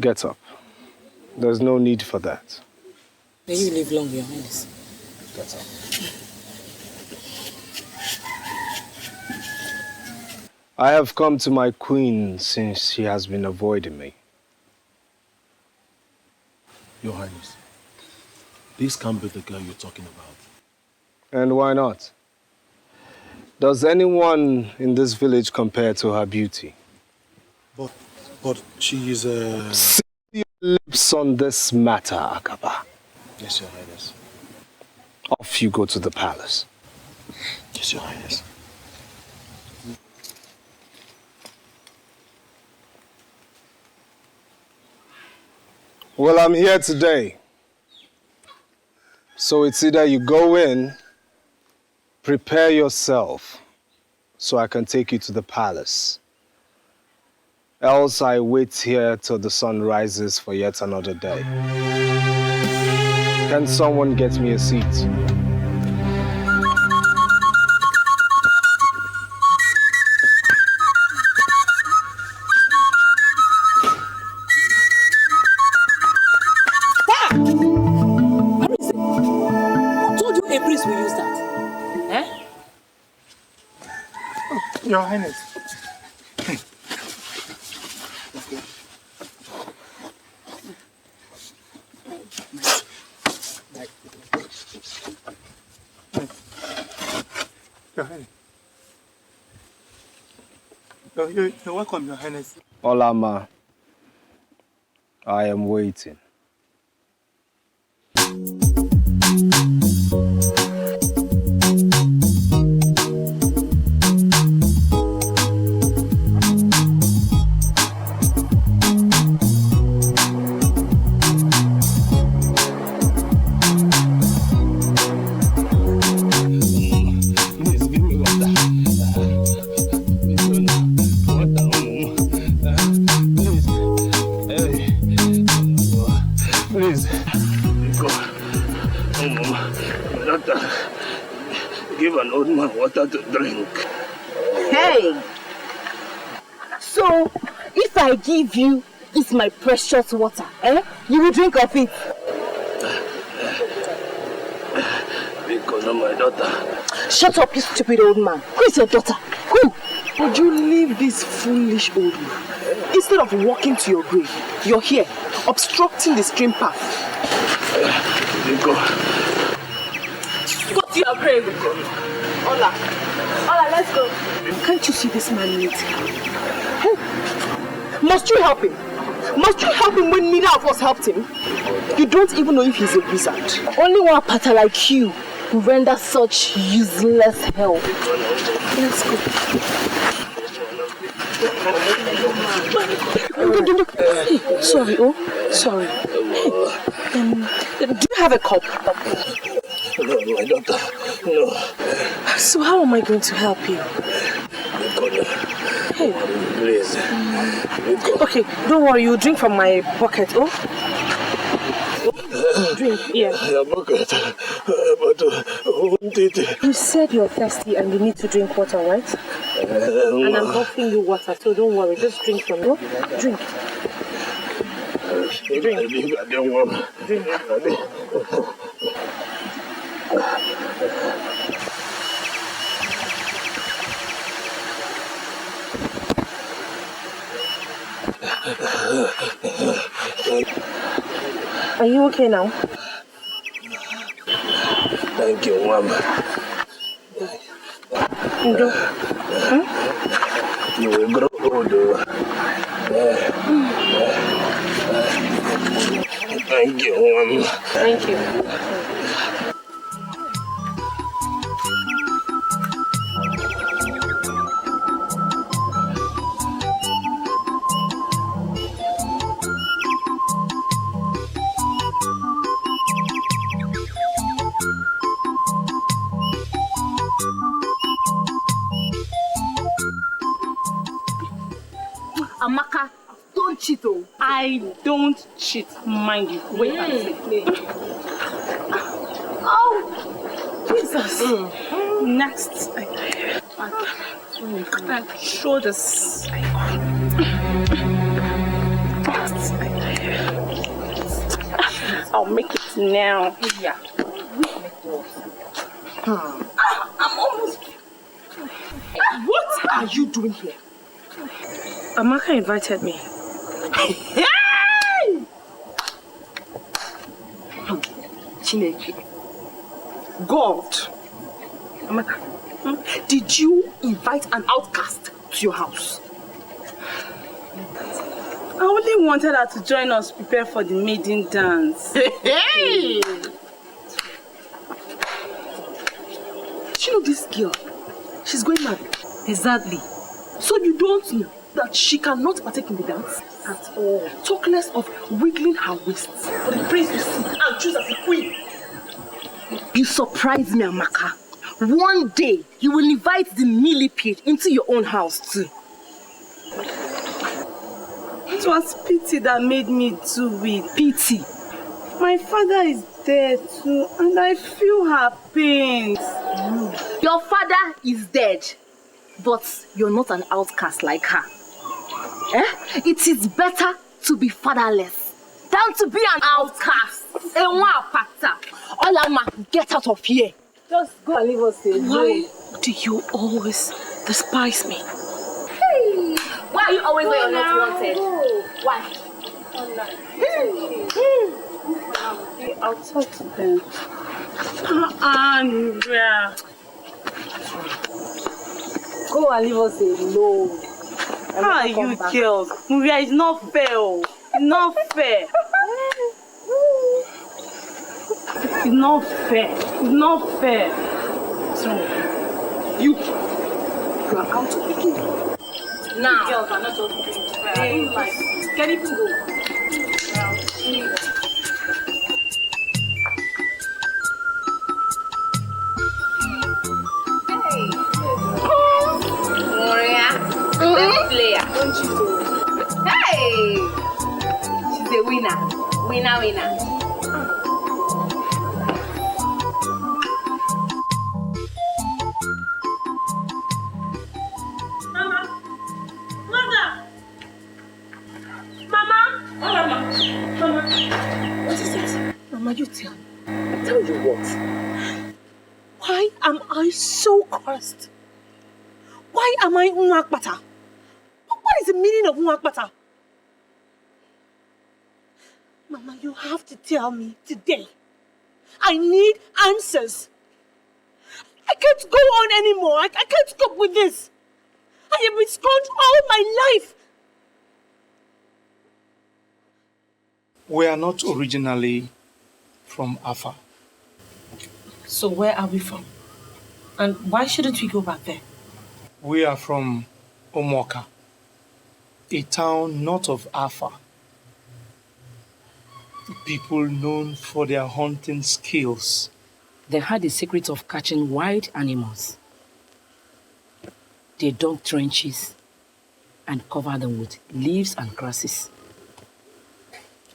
Get up. There's no need for that. May you live long, Your Highness. Get up. I have come to my queen since she has been avoiding me. Your Highness, this can't be the girl you're talking about. And why not? Does anyone in this village compare to her beauty? But she is a... Seal your lips on this matter, Akaba. Yes, Your Highness. Off you go to the palace. Yes, Your Highness. Well, I'm here today. So it's either you go in, prepare yourself, so I can take you to the palace. Else I wait here till the sun rises for yet another day. Can someone get me a seat? Your Highness. Your Highness. You're welcome, Your Highness. Olama, I am waiting. Give an old man water to drink. Hey! So, if I give you this my precious water, you will drink of it? Because of my daughter. Shut up, you stupid old man. Who is your daughter? Who? Would you leave this foolish old man? Instead of walking to your grave, you're here, obstructing the stream path. Go to your grave. Ola, let's go. Can't you see this man needs help? Must you help him? Must you help him when neither of us helped him? You don't even know if he's a wizard. Only one pattern like you who render such useless help. Let's go. Sorry, sorry. Do you have a cup? No, my daughter, no. So how am I going to help you? Hey. Please. Okay, don't worry, you drink from my bucket, Drink, yeah. Your bucket, but won't it? You said you're thirsty and you need to drink water, right? And I'm offering you water, so don't worry, just drink from it. Drink. Drink. I don't want. Drink. Are you okay now? Thank you, Mama. Ndo. You will grow older. Thank you, Mama. Thank you. Amaka, don't cheat, oh. I don't cheat, mind you. Wait and see. Oh, Jesus. Next, shoulders. I'll make it now. Yeah. I'm almost... What are you doing here? Amaka invited me. Hey! Chineke. God. Amaka. Did you invite an outcast to your house? I only wanted her to join us prepare for the maiden dance. Hey! Do you know this girl? She's going married. Exactly. So you don't know that she cannot partake in the dance? At all. Talk less of wiggling her waists for the prince to see and choose as a queen. You surprise me, Amaka. One day, you will invite the millipede into your own house too. It was pity that made me do it. Pity. My father is dead too, and I feel her pain. Your father is dead, but you're not an outcast like her. It is better to be fatherless than to be an outcast. Olama, get out of here. Just go and leave us alone. Why do you always despise me? Hey. Why are you always where you're not wanted? Why? I'll talk to them. Andrea. Go and leave us alone. How are you girls? Maria, it's not fair. It's not fair. It's not fair. It's not fair. So, you are out of the game. Now. Girls are not just doing fair. I don't like it. Can it go? Maria, best player. Don't you do? Hey! She's a winner. Winner. What is it? Mama, you tell me. Tell you what? Why am I so cursed? Why am I Unwakbata? What is the meaning of Unwakbata? Mama, you have to tell me today. I need answers. I can't go on anymore. I can't cope with this. I have been scorned all my life. We are not originally from Afa. So where are we from? And why shouldn't we go back there? We are from Omoka, a town north of Afa. People known for their hunting skills. They had the secret of catching wild animals. They dug trenches and covered them with leaves and grasses.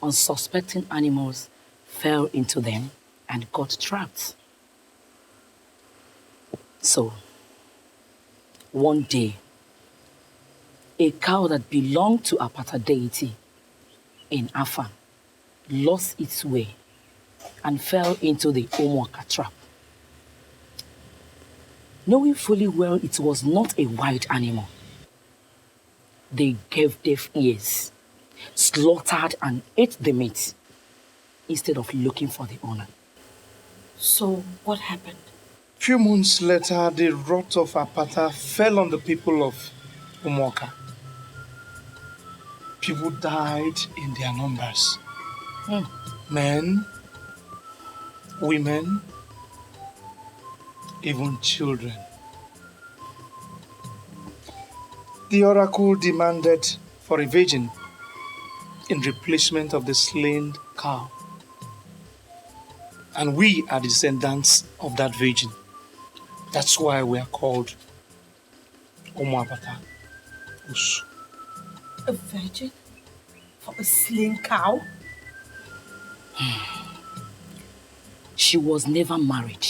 Unsuspecting animals fell into them and got trapped. So, one day, a cow that belonged to a Apata deity in Afa lost its way and fell into the Omoka trap. Knowing fully well it was not a wild animal, they gave deaf ears, slaughtered and ate the meat instead of looking for the owner. So what happened? Few months later, the wrath of Apata fell on the people of Omoka. People died in their numbers. Men, women, even children. The oracle demanded for a virgin in replacement of the slain cow. And we are the descendants of that virgin. That's why we are called Omoapata Usu. A virgin? For a slain cow? She was never married.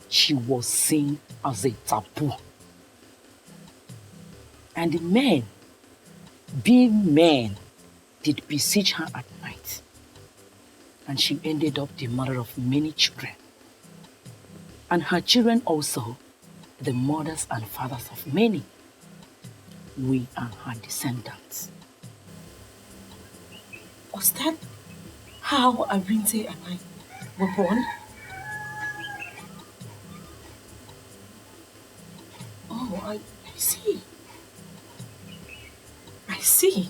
She was seen as a taboo. And the men, being men, did besiege her at night. and she ended up the mother of many children. And her children also, the mothers and fathers of many. We are her descendants. Was that how Arinte and I were born? Oh, I see. I see.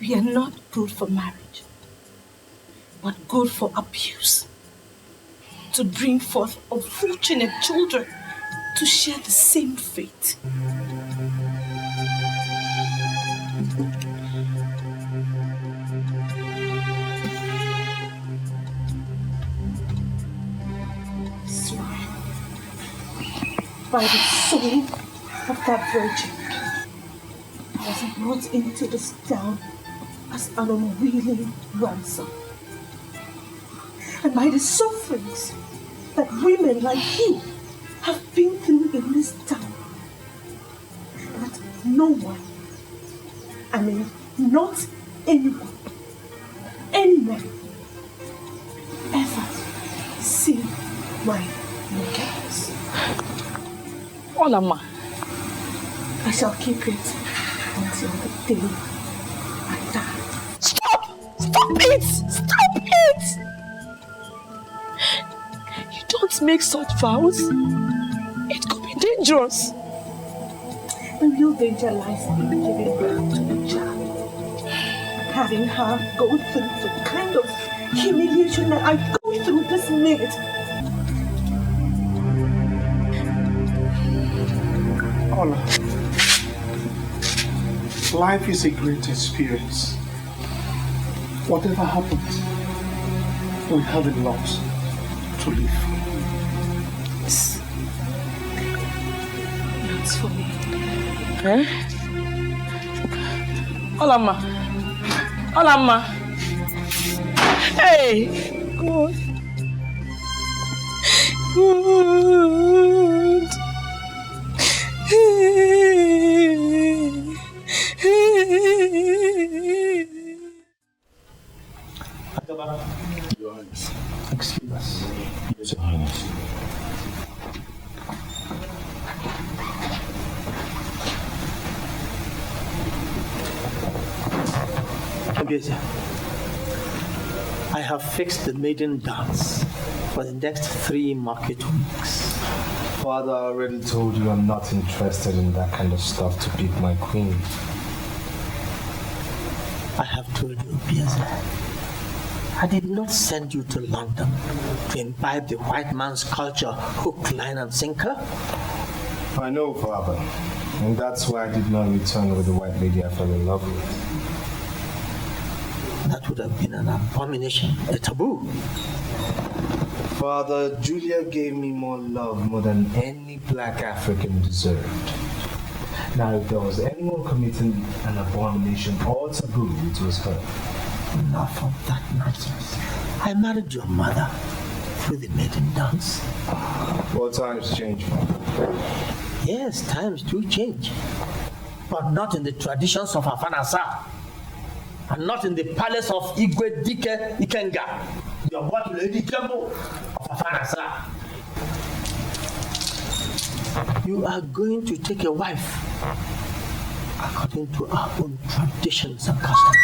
We are not good for marriage, but good for abuse. To bring forth unfortunate children to share the same fate. Swear by the soul of that virgin, I was brought into this town as an unwilling ransom. And by the sufferings that women like you have been through in this town, that no one, I mean not anyone, ever see my nakedness. Olama. I shall keep it until the day I die. Stop! Stop it! Stop it! You don't make such vows. It could be dangerous. The real danger lies in giving birth to a child. Having her go through the kind of humiliation that I go through this minute. Ola, life is a great experience. Whatever happens, we have a lot to live. Yes. That's for me. Eh? Olama. Olama. Hey! God. God. Your Highness. Excuse us. Yes, Your Highness. I have fixed the maiden dance for the next 3 market weeks. Father, I already told you I'm not interested in that kind of stuff to pick my queen. I have told you, Biaza, I did not send you to London to imbibe the white man's culture, hook, line, and sinker. I know, Father. And that's why I did not return with the white lady I fell in love with. That would have been an abomination, a taboo. Father, Julia gave me more love more than any black African deserved. Now, if there was anyone committing an abomination or taboo, it was her. Enough of that nonsense. I married your mother through the maiden dance. Well, times change, Father. Yes, times do change. But not in the traditions of Afanasa. And not in the palace of Igwe Dike Ikenga. You are what Lady Jumbo of Afanasa. You are going to take a wife according to our own traditions and customs.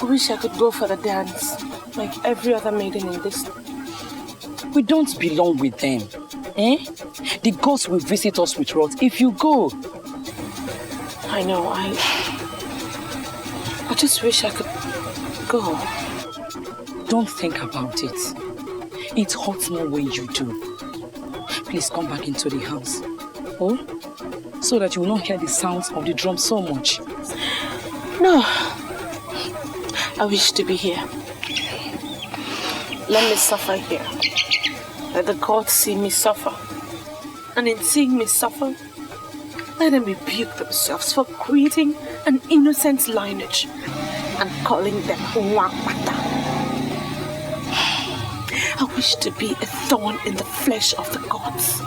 I wish I could go for the dance, like every other maiden in this. We don't belong with them. Eh? The gods will visit us with wrath if you go. I know, I just wish I could go. Don't think about it. It hurts more when you do. Please come back into the house. Oh? So that you will not hear the sounds of the drum so much. No. I wish to be here. Let me suffer here. Let the gods see me suffer. And in seeing me suffer, let them rebuke themselves for creating an innocent lineage and calling them Wangpata. I wish to be a thorn in the flesh of the gods.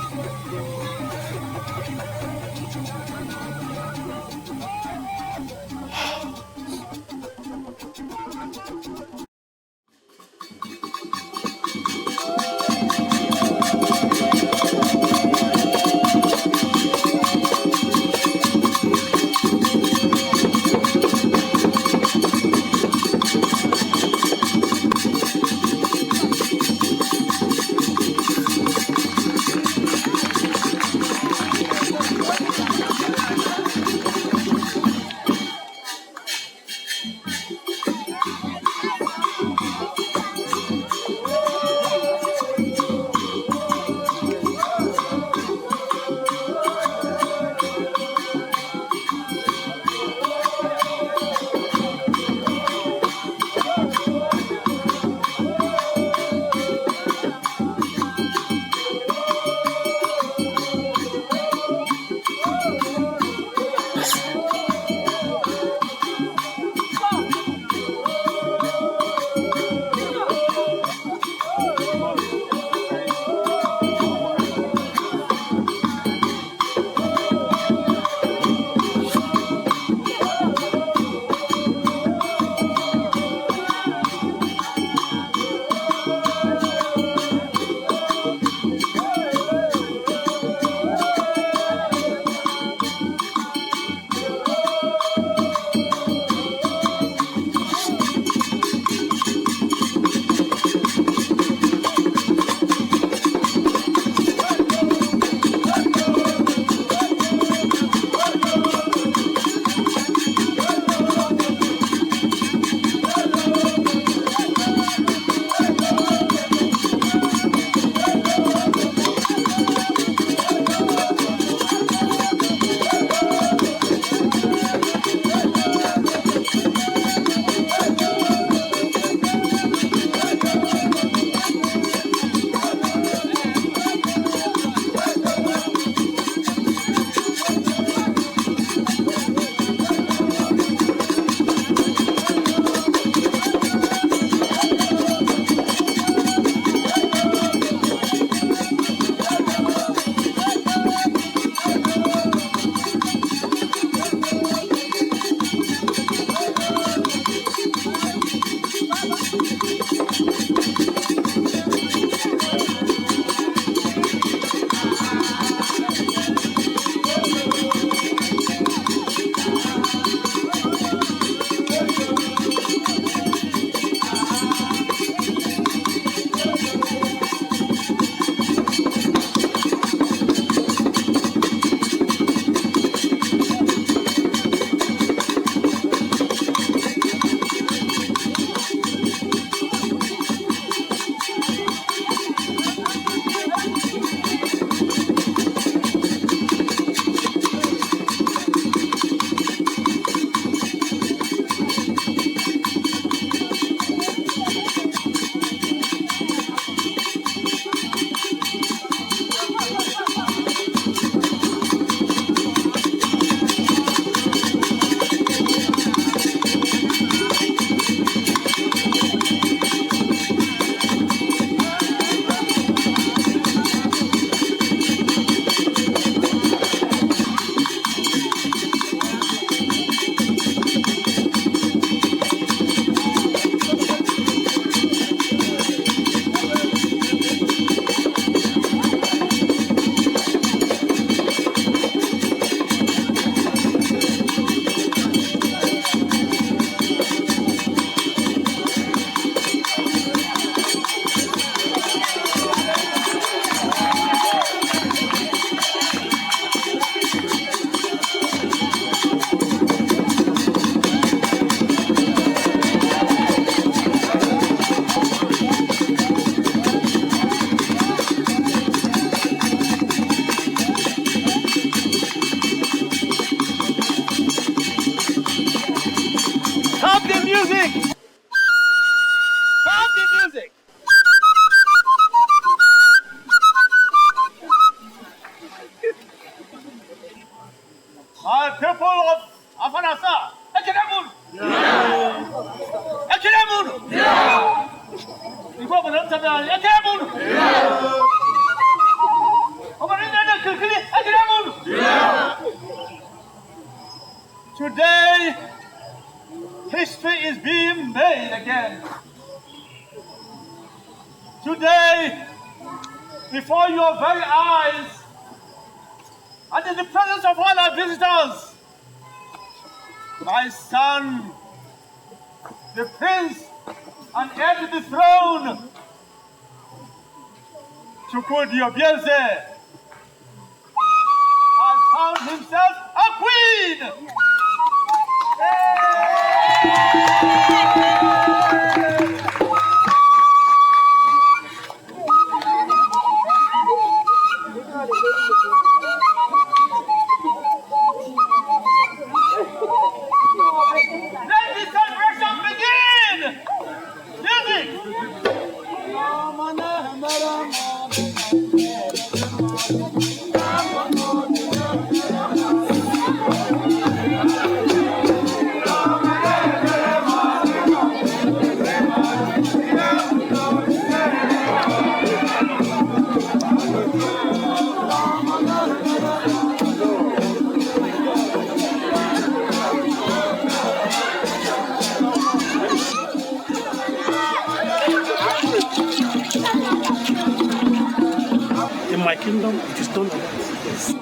music! Stop the music! My people of Afanasa, Ekelemun! Ekelemun! Before we don't tell Ekelemun! Today, history is being made again. Today, before your very eyes, and in the presence of all our visitors, my son, the prince and heir to the throne, Chukwudi Obieze, has found himself a queen! Let the celebration begin! Music! In my kingdom, it is done like this.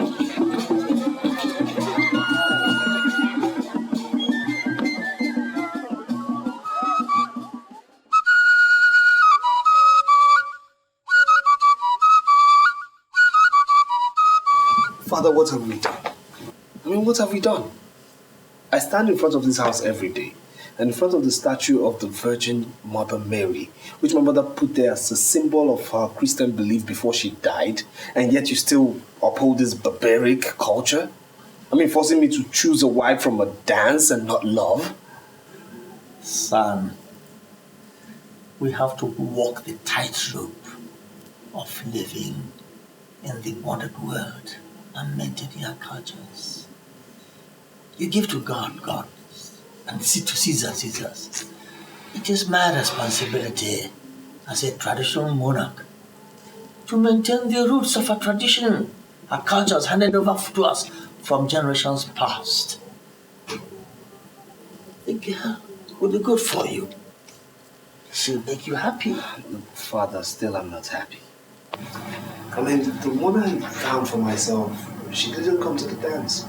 Father, what have we done? What have we done? I stand in front of this house every day, and in front of the statue of the Virgin Mother Mary, which my mother put there as a symbol of her Christian belief before she died, and yet you still uphold this barbaric culture? Forcing me to choose a wife from a dance and not love? Son, we have to walk the tightrope of living in the modern world and maintaining our cultures. You give to God, God, and to Caesar, Caesar's. It is my responsibility as a traditional monarch to maintain the roots of our tradition, our cultures handed over to us from generations past. The girl will be good for you. She'll make you happy. Father, still I'm not happy. The one I found for myself, she didn't come to the dance.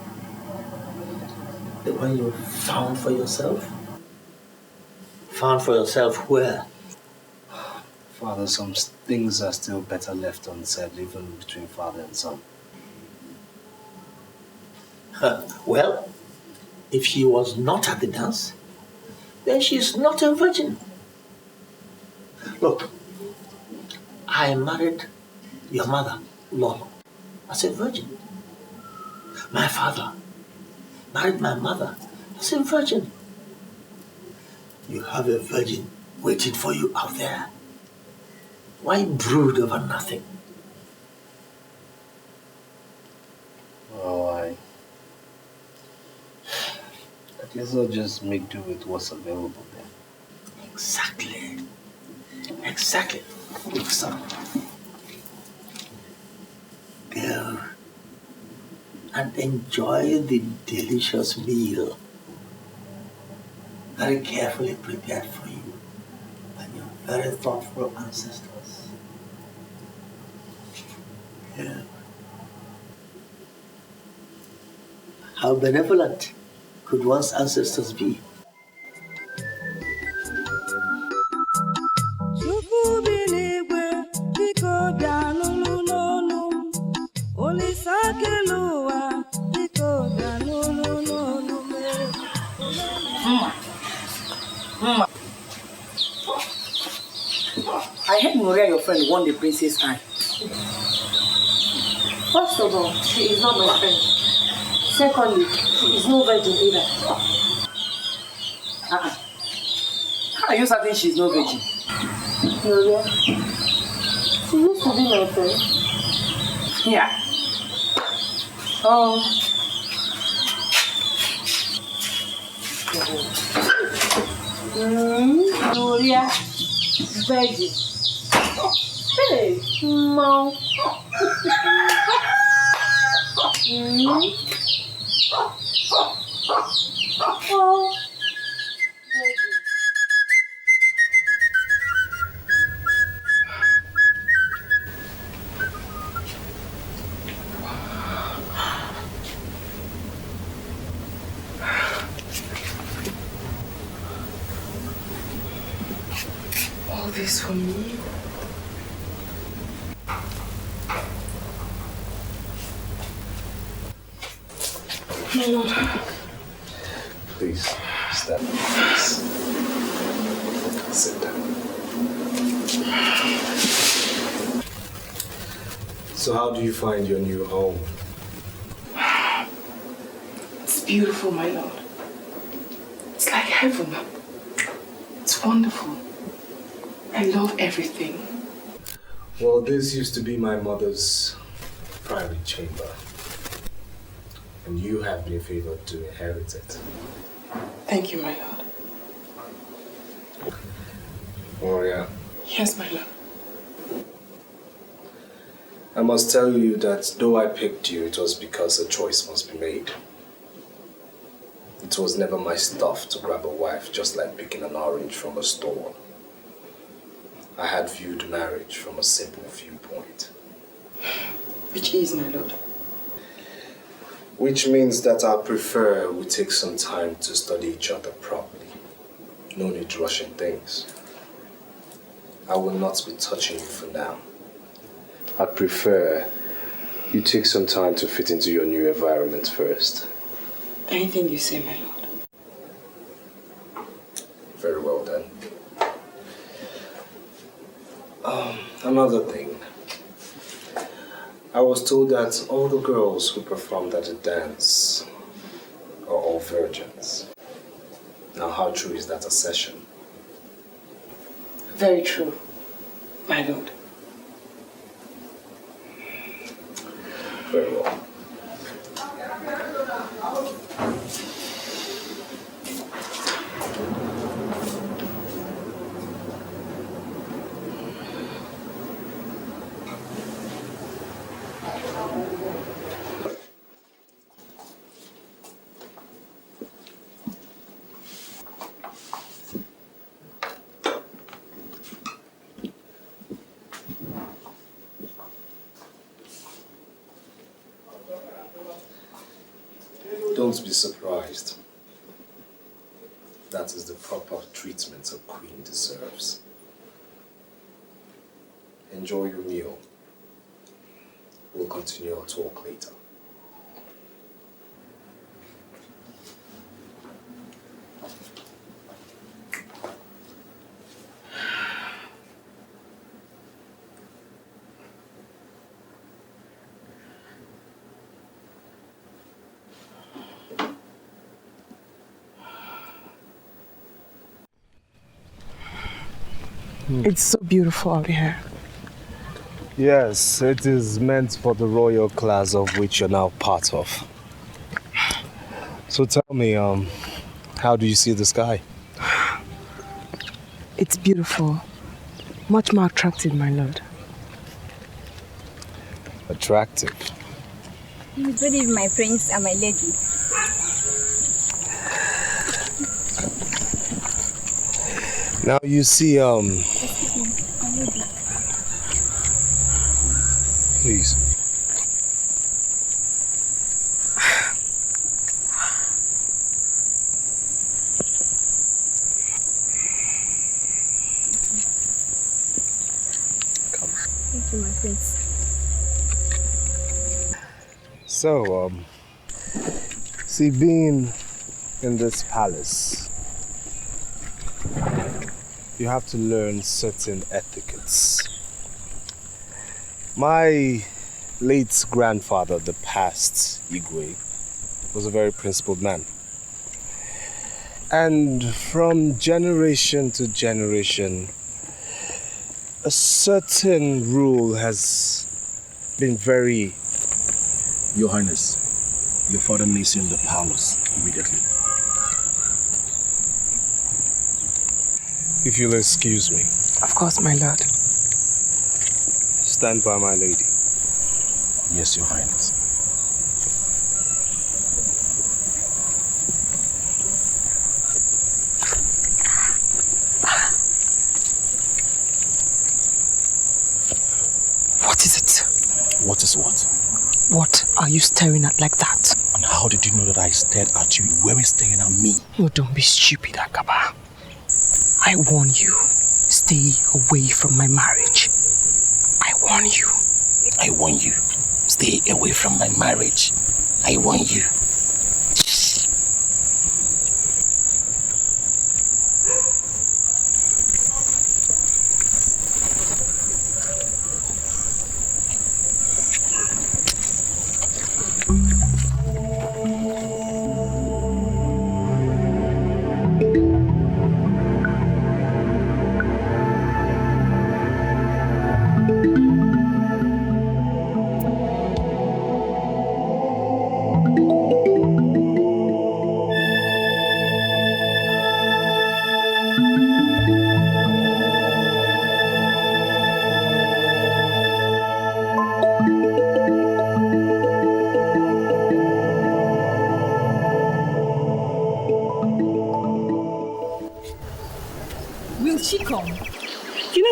The one you found for yourself? Found for yourself where? Father, some things are still better left unsaid, even between father and son. Well, if she was not at the dance, then she's not a virgin. Look, I married your mother, Lolo, as a virgin. My father married my mother as a virgin. You have a virgin waiting for you out there. Why brood over nothing? Oh, I guess I'll just make do with what's available then. Exactly. Look, son. Go and enjoy the delicious meal very carefully prepared for you by your very thoughtful ancestors. Yeah. How benevolent could one's ancestors be? I heard Maria, your friend, won the princess eye. First of all, she is not my friend. Secondly, she is no virgin either. are you certain she's no virgin? Gloria, she used to be my friend. Yeah. Oh. Gloria, virgin. Hey, mom. Oh. All this for me? My lord. Please, stand up, please. Sit down. So how do you find your new home? It's beautiful, my lord. It's like heaven. It's wonderful. I love everything. Well, this used to be my mother's private chamber. And you have been favored to inherit it. Thank you, my lord. Gloria, Yes, my lord. I must tell you that though I picked you, it was because a choice must be made. It was never my stuff to grab a wife just like picking an orange from a store. I had viewed marriage from a simple viewpoint. Which is, my lord? Which means that I prefer we take some time to study each other properly. No need rushing things. I will not be touching you for now. I'd prefer you take some time to fit into your new environment first. Anything you say, my lord. Very well then. Another thing. I was told that all the girls who performed at the dance are all virgins. Now, how true is that assertion? Very true, my lord. Very well. Don't be surprised. That is the proper treatment a queen deserves. Enjoy your meal. We'll continue our talk later. It's so beautiful out here. Yes, it is meant for the royal class of which you're now part of. So tell me, how do you see the sky? It's beautiful. Much more attractive, my lord. Attractive? Good evening, my prince and my lady. Now you see, please. Come. Thank you, my prince. So, see, being in this palace, you have to learn certain etiquettes. My late grandfather, the past Igwe, was a very principled man. And from generation to generation, a certain rule has been very... Your Highness, your father needs you in the palace immediately. If you'll excuse me. Of course, my lord. Stand by my lady. Yes, your Highness. What is it? What is what? What are you staring at like that? And how did you know that I stared at you? You weren't staring at me. Oh, don't be stupid, Agaba. I warn you, stay away from my marriage. I warn you. I warn you, stay away from my marriage. I warn you.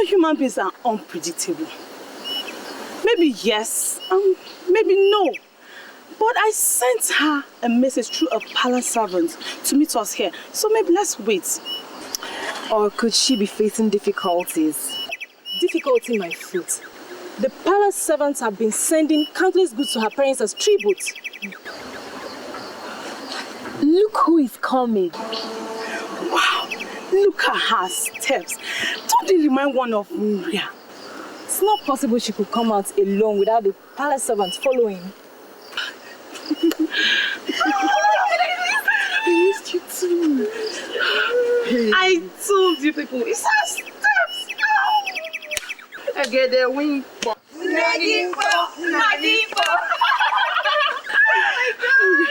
Human beings are unpredictable. Maybe yes, maybe no. But I sent her a message through a palace servant to meet us here. So maybe let's wait. Or could she be facing difficulties? Difficulty, my foot. The palace servants have been sending countless goods to her parents as tribute. Look who is coming. Wow, look at her steps. Don't they remind one of Maria? It's not possible she could come out alone without the palace servants following. I missed you too. I told you people, it's her steps. I get the wing.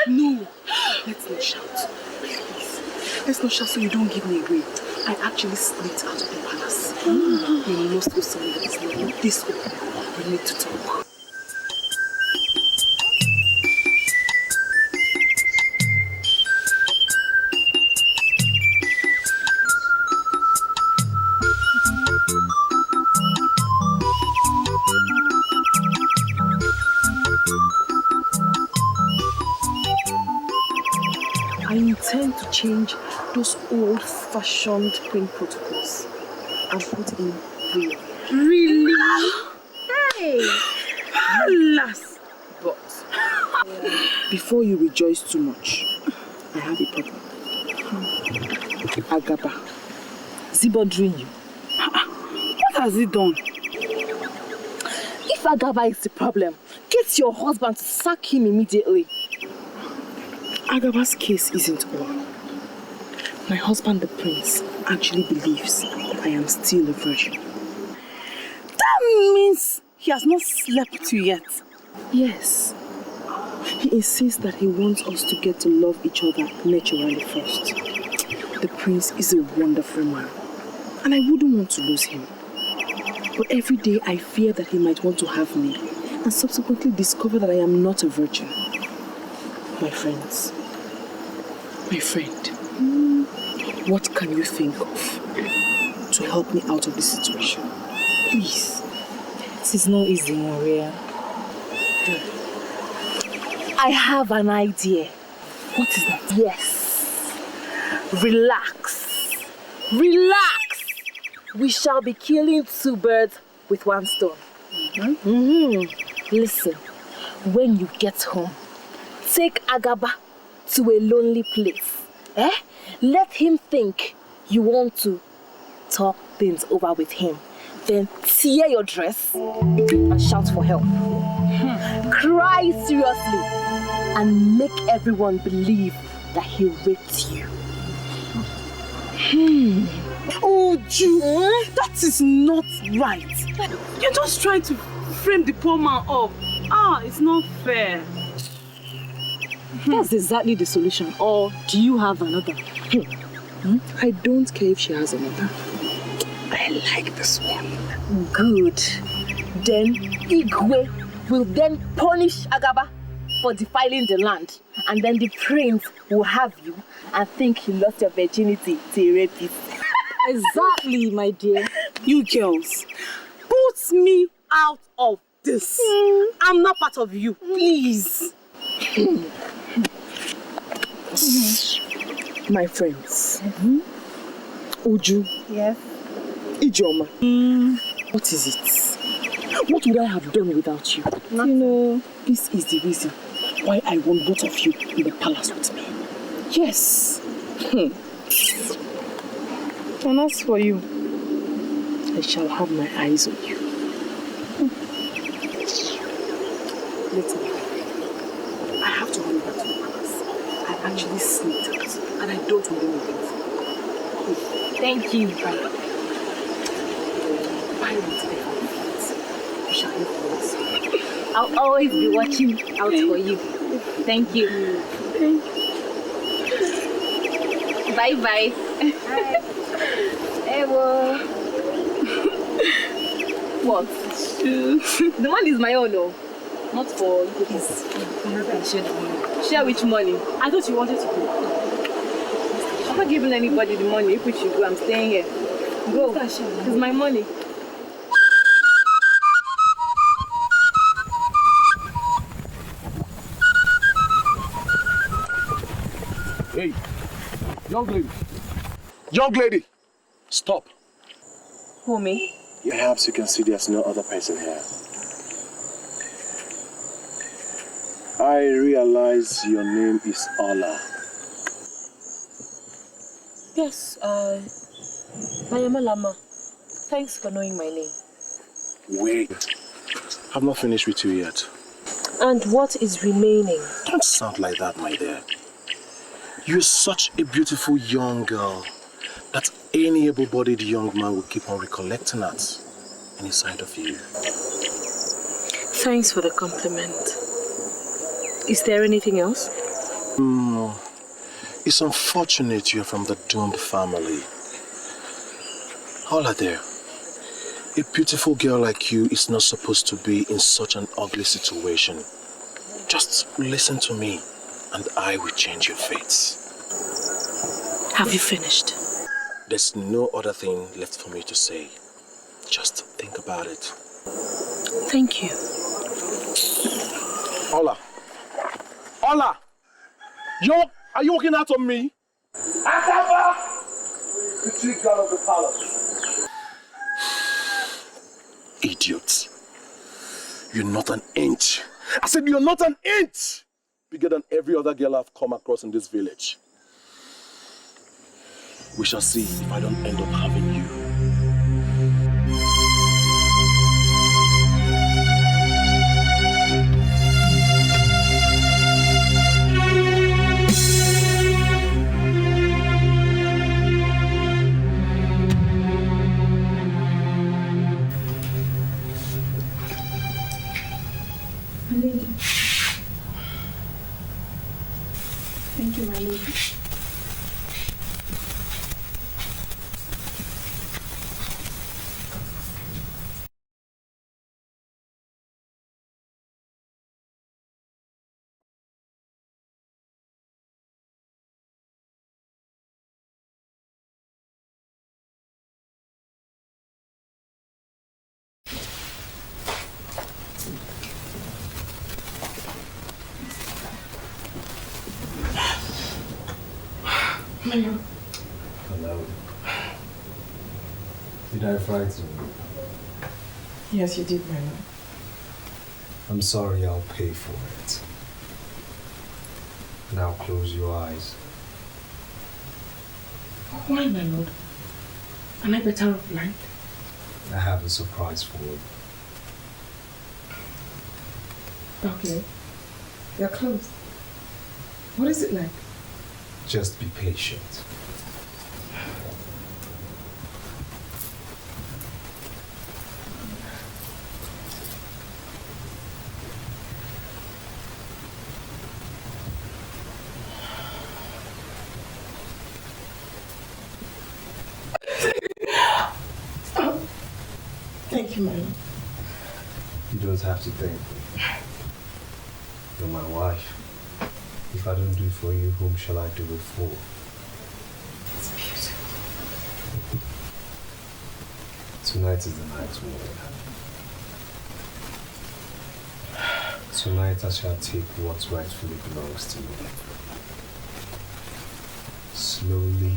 No, let's not shout. Please. Let's not shout so you don't give me away. I actually slipped out of the palace. You must go somewhere that is not this open. We need to talk. I intend to change those old-fashioned queen protocols and put in real. Really? Hey! Alas! But before you rejoice too much, I have a problem. Agaba, is he bothering you? What has he done? If Agaba is the problem, get your husband to sack him immediately. Agaba's case isn't all. My husband, the prince, actually believes I am still a virgin. That means he has not slept you yet. Yes. He insists that he wants us to get to love each other naturally first. The prince is a wonderful man, and I wouldn't want to lose him. But every day I fear that he might want to have me, and subsequently discover that I am not a virgin. My friends, my friend, what can you think of to help me out of this situation? Please. This is not easy, Maria. I have an idea. What is that? Yes. Relax. Relax. We shall be killing two birds with one stone. Listen, when you get home, take Agaba to a lonely place. Let him think you want to talk things over with him. Then tear your dress and shout for help. Cry seriously and make everyone believe that he raped you. Uju, that is not right. You're just trying to frame the poor man up. It's not fair. That's exactly the solution. Or do you have another? I don't care if she has another. I like this one. Good. Then Igwe will then punish Agaba for defiling the land. And then the prince will have you and think you lost your virginity to a rapist. Exactly, my dear. You girls, put me out of this. I'm not part of you, please. My friends. Uju. Yes. Ijoma. What is it? What would I have done without you? Nothing. This is the reason why I want both of you in the palace with me. Yes. And as for you, I shall have my eyes on you. Listen, I have to run back to the palace. I actually sneaked out and I don't want anything. Thank you. Bye. Bye. You shall not lose. I'll always be watching out for you. Thank you. Bye bye. Bye. Ewo. What? The money is my own, though. Not for you. Please. Share which money? I thought you wanted to go. I'm not giving anybody the money. If we should go, I'm staying here. Go. It's my money. Hey, young lady. Young lady, stop. Who, me? Perhaps you can see there's no other person here. I realize your name is Ola. Yes, I am Alama. Thanks for knowing my name. Wait, I've not finished with you yet. And what is remaining? Don't sound like that, my dear. You're such a beautiful young girl that any able-bodied young man will keep on recollecting at any sight of you. Thanks for the compliment. Is there anything else? It's unfortunate you're from the doomed family. Hola there. A beautiful girl like you is not supposed to be in such an ugly situation. Just listen to me and I will change your fates. Have you finished? There's no other thing left for me to say. Just think about it. Thank you. Ola! Ola! Are you walking out on me? Akaba! The chief guard of the palace. Idiot. You're not an inch. I said you're not an inch bigger than every other girl I've come across in this village. We shall see if I don't end up having you. Thank you, my lady. Hello. Did I frighten you? Yes, you did, my lord. I'm sorry, I'll pay for it. Now close your eyes. Why, my lord? Am I better off blind? I have a surprise for you. Okay. You're closed. What is it like? Just be patient. Thank you, my lord. You don't have to thank me. You're my wife. If I don't do it for you, whom shall I do it for? It's beautiful. Tonight is the night, woman. Tonight I shall take what rightfully belongs to me. Slowly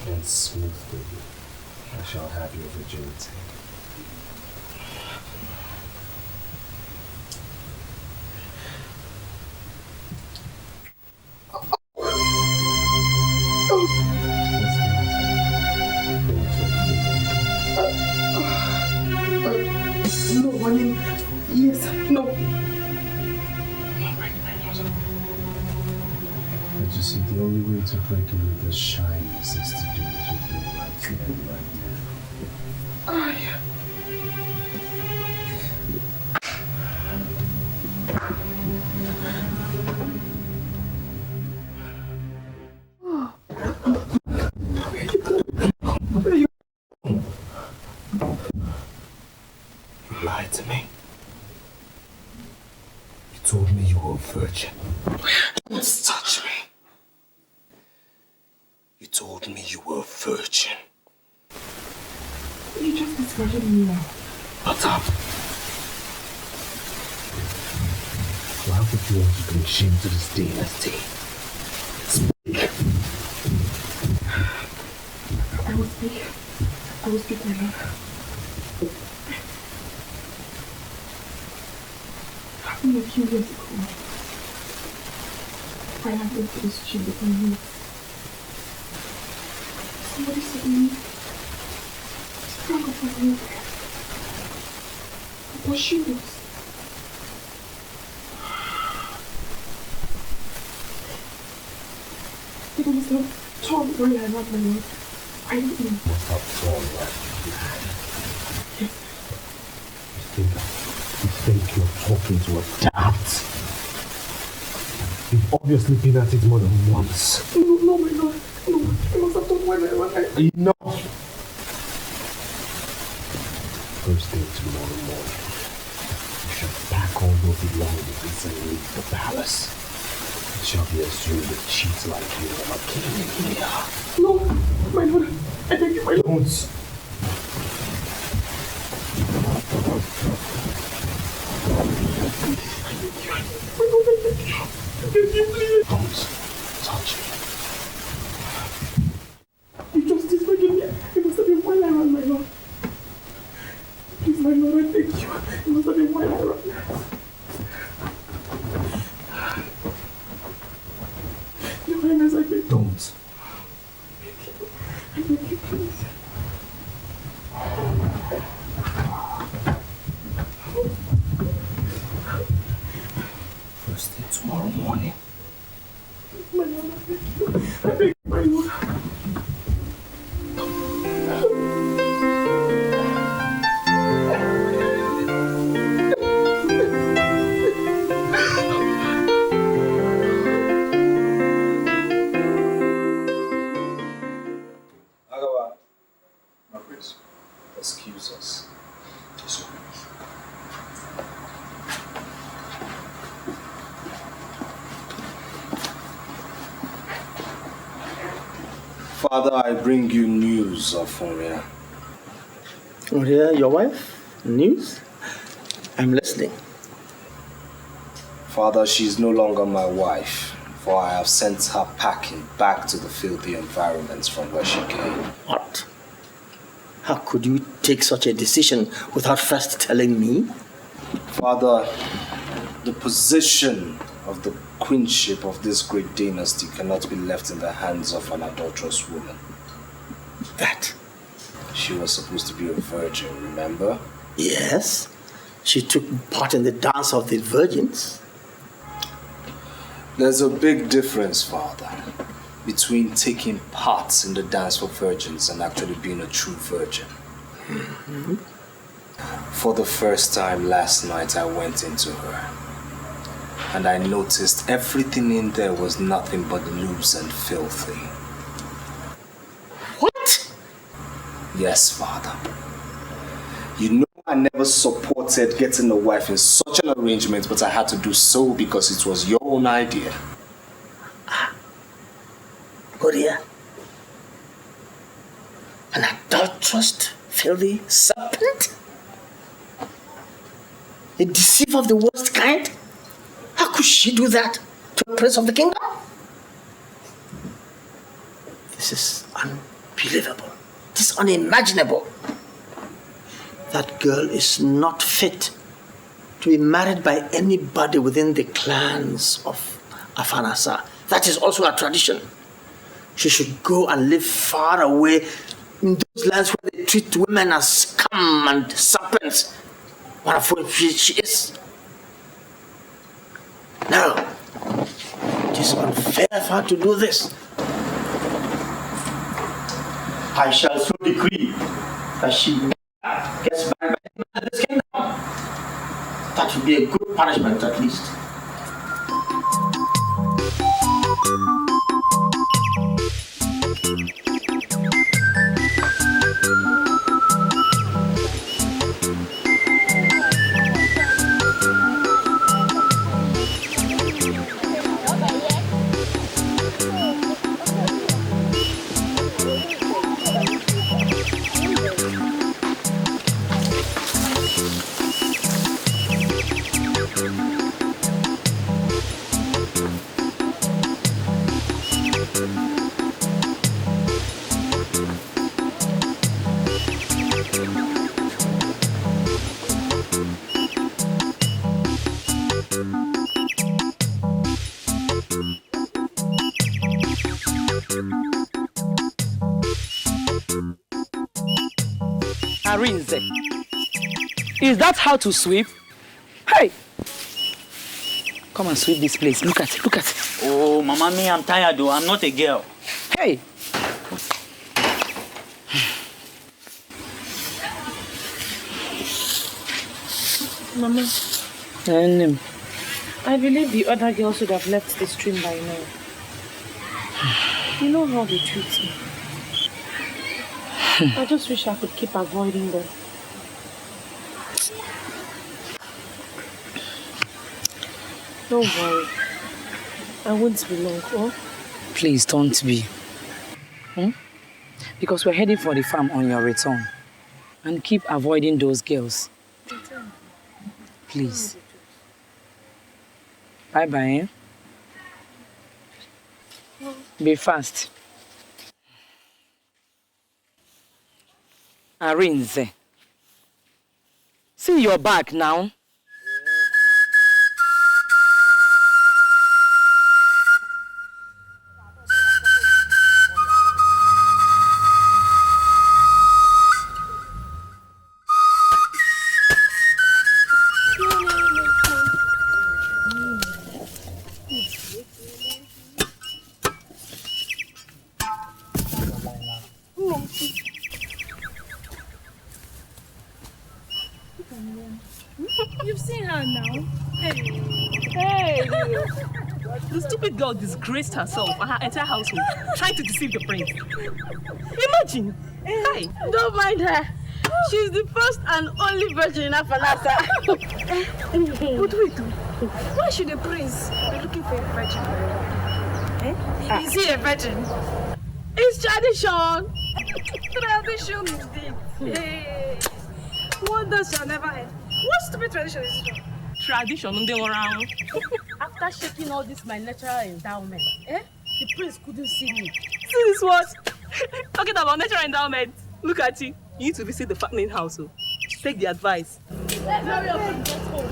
and smoothly, I shall have your virginity. No, I mean, yes, no. But you see, the only way to break away the shyness is to do what you're doing right here and right now. You lied to me. You told me you were a virgin. Don't touch me. You told me you were a virgin. You just discarded me now. Shut up. Why would you want to bring shame to this dynasty? Speak. I will speak. I will speak, my lord. Happened a few years ago. I had into this chamber for me. Somebody said to me, sprang up from nowhere. What she was. It was a tall boy I had, my lord. I don't know. What's up, tall right? Yes. You think you're talking to a dart? You've obviously been at it more than once. No, my lord. No, I must have done when I Enough! First thing tomorrow morning, you shall pack all your belongings and leave the palace. It shall be assumed that cheats like you never came in here. No, my lord. I beg you, my lord. Don't. Don't touch me. You just disregarded me. It must have been while I ran, my lord. Please, my lord, I thank you. It must have been while I ran. Your Highness, I beg. Don't. I beg you, please. First thing tomorrow morning. My lord, I beg you. I beg you, my lord. Excuse us. Yes, Your Highness. Father, I bring you news of Oria. Oria, your wife? News? I'm listening. Father, she is no longer my wife, for I have sent her packing back to the filthy environments from where she came. What? How could you take such a decision without first telling me? Father, the position of the queenship of this great dynasty cannot be left in the hands of an adulterous woman. That? She was supposed to be a virgin, remember? Yes. She took part in the dance of the virgins. There's a big difference, Father, between taking part in the dance for virgins and actually being a true virgin. Mm-hmm. For the first time last night, I went into her, and I noticed everything in there was nothing but loose and filthy. What? Yes, Father. You know never supported getting a wife in such an arrangement, but I had to do so because it was your own idea. Gloria, an adulterous, filthy serpent? A deceiver of the worst kind? How could she do that to a prince of the kingdom? This is unbelievable. This is unimaginable. That girl is not fit to be married by anybody within the clans of Afanasa. That is also a tradition. She should go and live far away in those lands where they treat women as scum and serpents. One of which she is. No, it is unfair for her to do this. I shall so decree that she never gets married by anyone in this kingdom. That would be a good punishment at least. Arinze, is that how to sweep? Hey! Come and sweep this place. Look at it, look at it. Oh, Mama, me, I'm tired though. I'm not a girl. Hey! Mama, I believe the other girls should have left the stream by now. You know how they treat me. I just wish I could keep avoiding them. Don't worry. I won't be long, oh? Please don't be. Because we're heading for the farm on your return. And keep avoiding those girls. Please. Bye-bye, Be fast. Arinze. See your back now. You've seen her now. Hey! The stupid girl disgraced herself and her entire household, trying to deceive the prince. Imagine! Hey! Don't mind her. She's the first and only virgin in Afanasa. But wait, why should the prince be looking for a virgin? Is he a virgin? It's tradition. Tradition indeed. Hey. Wonders shall never end. What stupid tradition is this? Tradition around. After shaking all this my natural endowment, the prince couldn't see me. See this what? Talking about natural endowment. Look at you. You need to visit the fattening house. Take the advice. Let's hurry up and get home.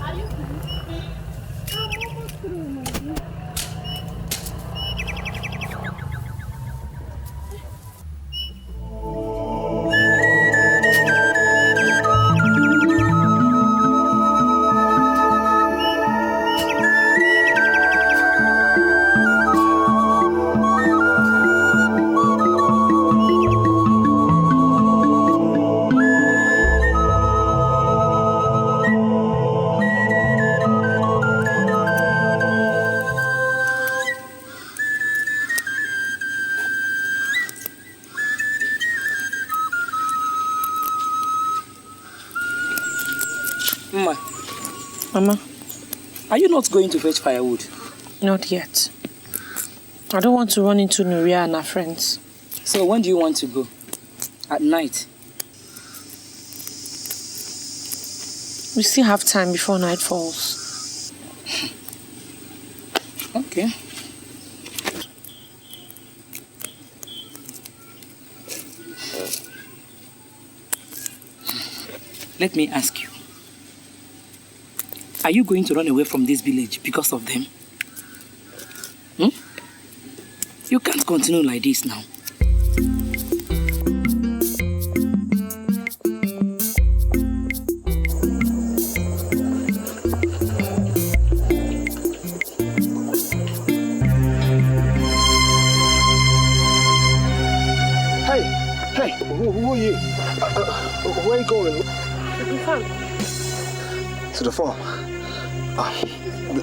Are you through? I'm almost through, my dear. Are you not going to fetch firewood? Not yet. I don't want to run into Nuria and her friends. So when do you want to go? At night? We still have time before night falls. Okay. Let me ask you. Are you going to run away from this village because of them? You can't continue like this now. Hey, who are you? Where are you going? To the farm.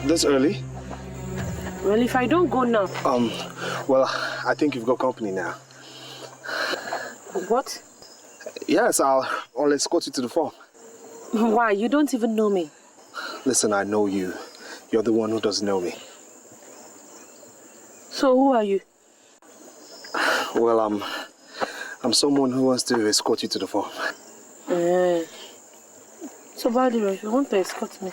This early? Well, if I don't go now... Well, I think you've got company now. What? Yes, I'll escort you to the farm. Why? You don't even know me. Listen, I know you. You're the one who doesn't know me. So who are you? Well, I'm someone who wants to escort you to the farm. So, by the way, you want to escort me?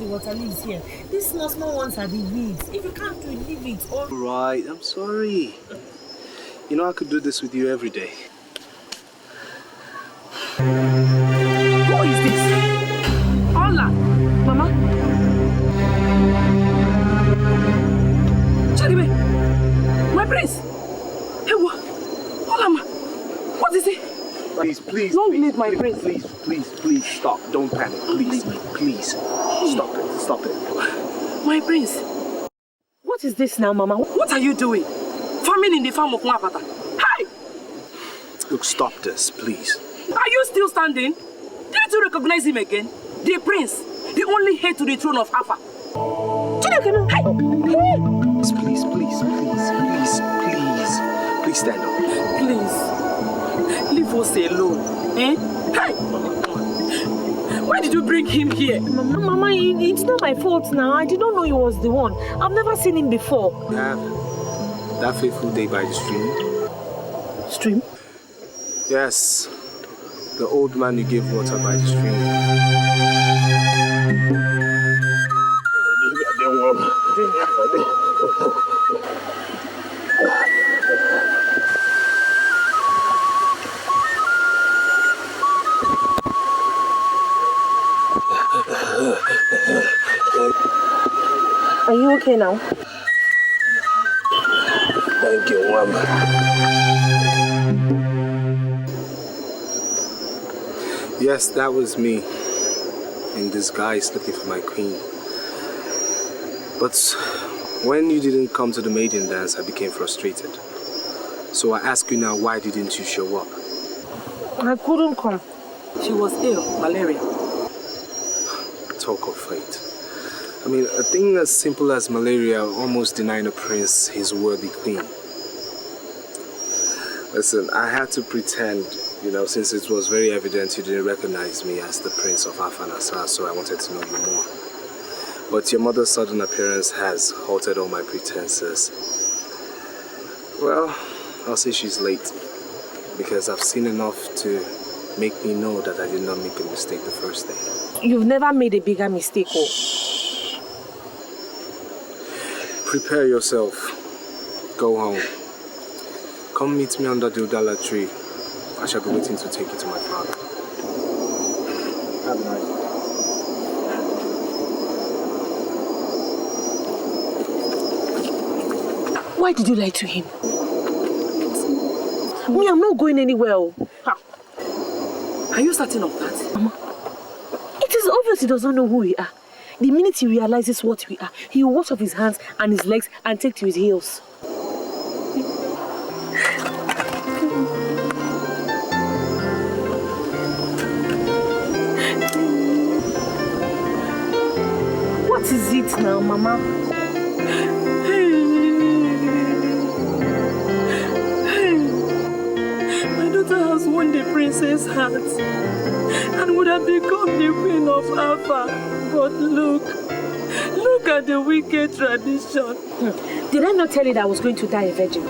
Water leaves here. These small ones are the weeds. If you can't do it, leave it. Or... Right, I'm sorry. You know I could do this with you every day. Who is this? Hola, Mama. Charibe, my prince. Hey, what? Hola, Ma. What is it? Please, don't leave my prince. Please, stop. Don't panic. Please. Stop it. My prince. What is this now, Mama? What are you doing? Farming in the farm of Mwapata. Hi! Look, stop this, please. Are you still standing? Didn't you recognize him again? The prince, the only heir to the throne of Afa. Please stand up. Please. Leave us alone. Eh? Hey! Why did you bring him here? Mama, it's not my fault now. I didn't know he was the one. I've never seen him before. That fateful day by the stream. Stream? Yes. The old man you gave water by the stream. Are you okay now? Thank you, Mama. Yes, that was me. In disguise looking for my queen. But when you didn't come to the maiden dance, I became frustrated. So I ask you now, why didn't you show up? I couldn't come. She was ill, malaria. Talk of fate. I mean, a thing as simple as malaria almost denying a prince his worthy queen. Listen, I had to pretend, since it was very evident you didn't recognize me as the prince of Afanasa, so I wanted to know you more. But your mother's sudden appearance has halted all my pretenses. Well, I'll say she's late, because I've seen enough to make me know that I did not make a mistake the first day. You've never made a bigger mistake, oh. Prepare yourself. Go home. Come meet me under the Udala tree. I shall be waiting to take you to my father. Have a nice day. Why did you lie to him? Me, I'm not going anywhere. Are you certain of that? Mama, it is obvious he does not know who we are. The minute he realizes what we are, he will wash off his hands and his legs and take to his heels. What is it now, Mama? My daughter has won the princess' heart and would have become the queen of Alpha. But look at the wicked tradition. Did I not tell you that I was going to die a virgin?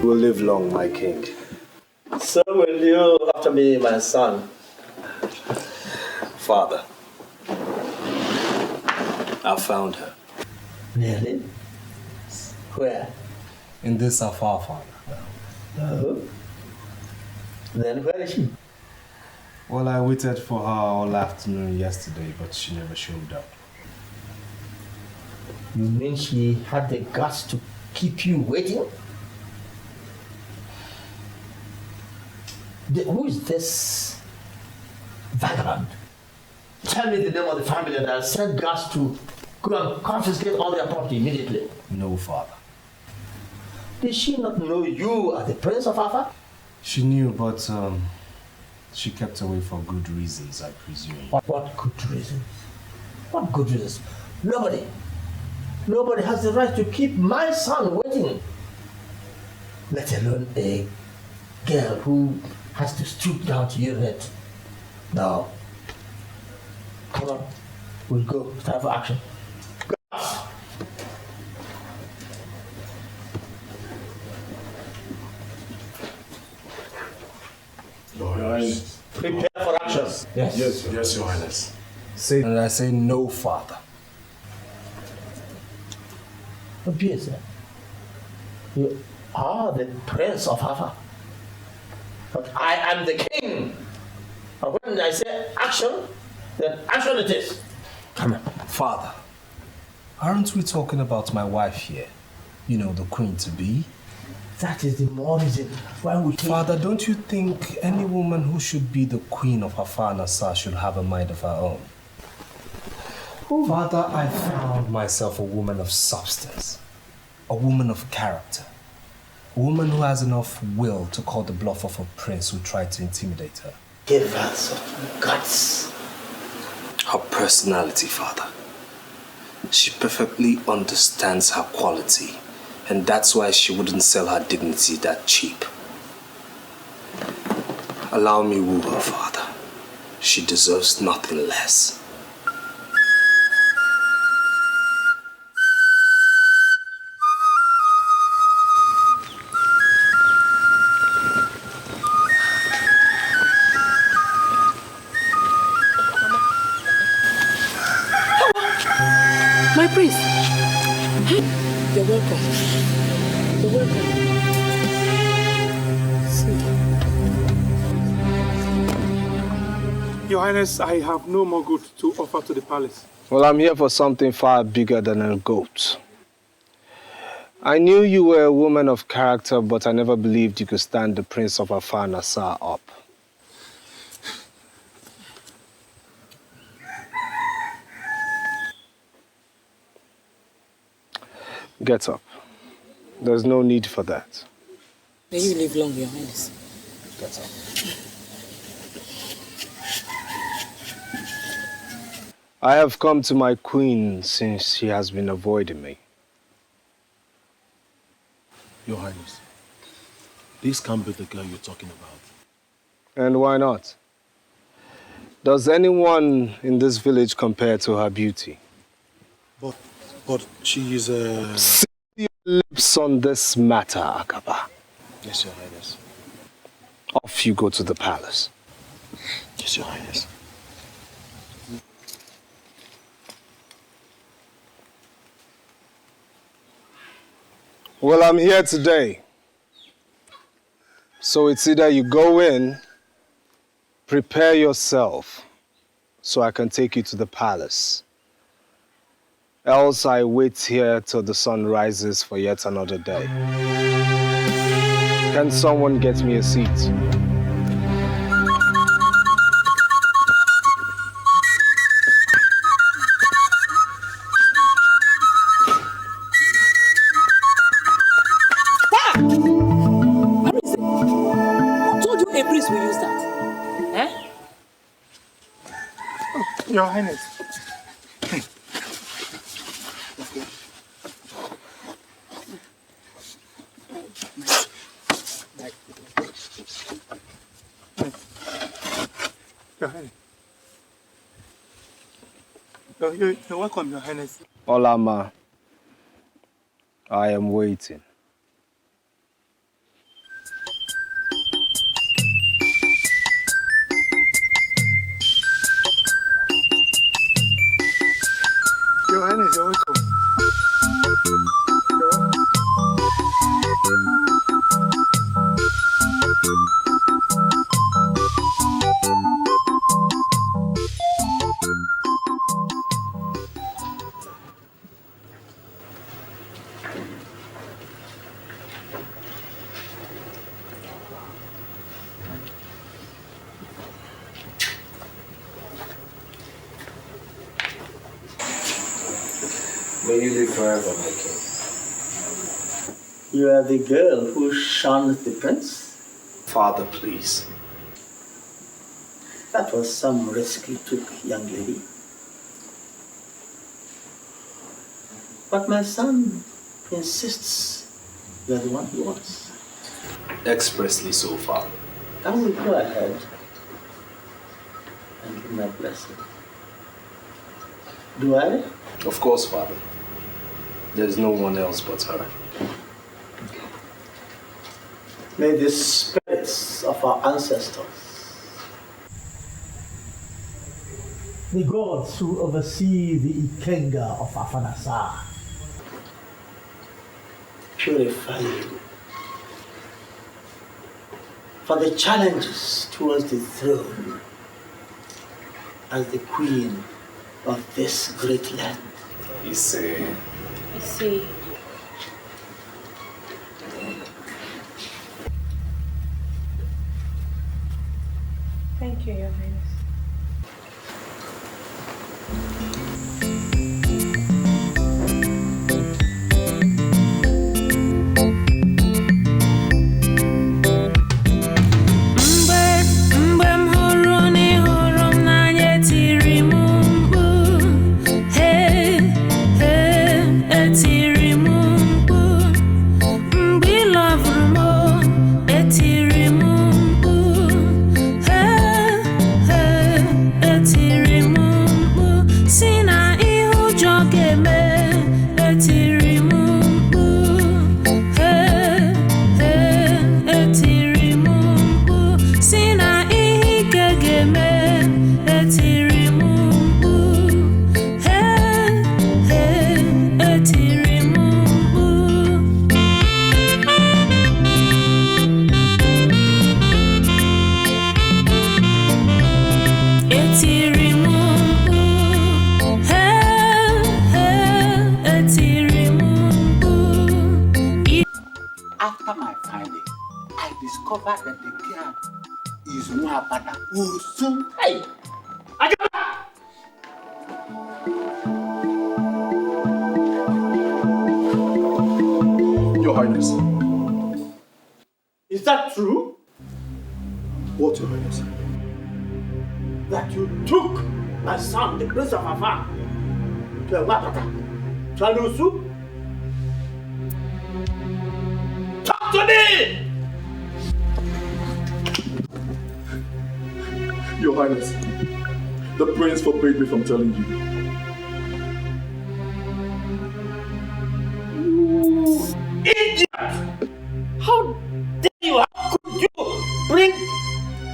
Will live long, my king. So will you after me, my son. Father, I found her. Really? Where? In this afar, Father. Oh. Then where is she? Well, I waited for her all afternoon yesterday, but she never showed up. You mean she had the guts to keep you waiting? Who is this vagabond? Tell me the name of the family that sent guards to go and confiscate all their property immediately. No, Father. Did she not know you are the Prince of Alpha? She knew, but she kept away for good reasons, I presume. What good reasons? What good reasons? Nobody has the right to keep my son waiting. Let alone a girl who has to stoop down to urinate. No. Come on. We'll go. It's time for action. Go. Your Highness. Prepare for action. Yes. Yes, Your Highness. And I say no, Father. Obvious, sir. You are the Prince of Alpha. But I am the king. And when I say action, then action it is. Come on. Father, aren't we talking about my wife here? You know, the queen-to-be? That is the more reason why we take... Father, don't you think any woman who should be the queen of her father should have a mind of her own? Oh. Father, I found myself a woman of substance, a woman of character, a woman who has enough will to call the bluff of a prince who tried to intimidate her. Give her some guts. Her personality, Father. She perfectly understands her quality, and that's why she wouldn't sell her dignity that cheap. Allow me woo her, Father. She deserves nothing less. My priest. You're welcome. You're welcome. Your Highness, I have no more goods to offer to the palace. Well, I'm here for something far bigger than a goat. I knew you were a woman of character, but I never believed you could stand the Prince of Afar Nassar up. Get up. There's no need for that. May you live long, Your Highness. Get up. I have come to my queen since she has been avoiding me. Your Highness, this can't be the girl you're talking about. And why not? Does anyone in this village compare to her beauty? But she is a... Seal your lips on this matter, Akaba. Yes, Your Highness. Off you go to the palace. Yes, Your Highness. Well, I'm here today. So it's either you go in, prepare yourself, so I can take you to the palace. Else I wait here till the sun rises for yet another day. Can someone get me a seat? Your Highness. Your Highness. You're welcome, Your Highness. Olama, I am waiting. Your Highness, you're welcome. May you live forever, my king. You are the girl who shunned the prince? Father, please. That was some risk you took, young lady. But my son insists you are the one he wants. Expressly so, Father. I will go ahead and give my blessing. Do I? Of course, Father. There's no one else but her. May the spirits of our ancestors, the gods who oversee the Ikenga of Afanasa, purify you for the challenges towards the throne as the queen of this great land. You see. Thank you, Your Highness. After my finding, I discovered that the girl is Muhabada Usu. Hey! Your Highness. Is that true? What, Your Highness? That you took my son, the Prince of Afar, to a Wapata, to Alusu? Talk to me! Your Highness, the prince forbade me from telling you. Idiot! How dare you? How could you bring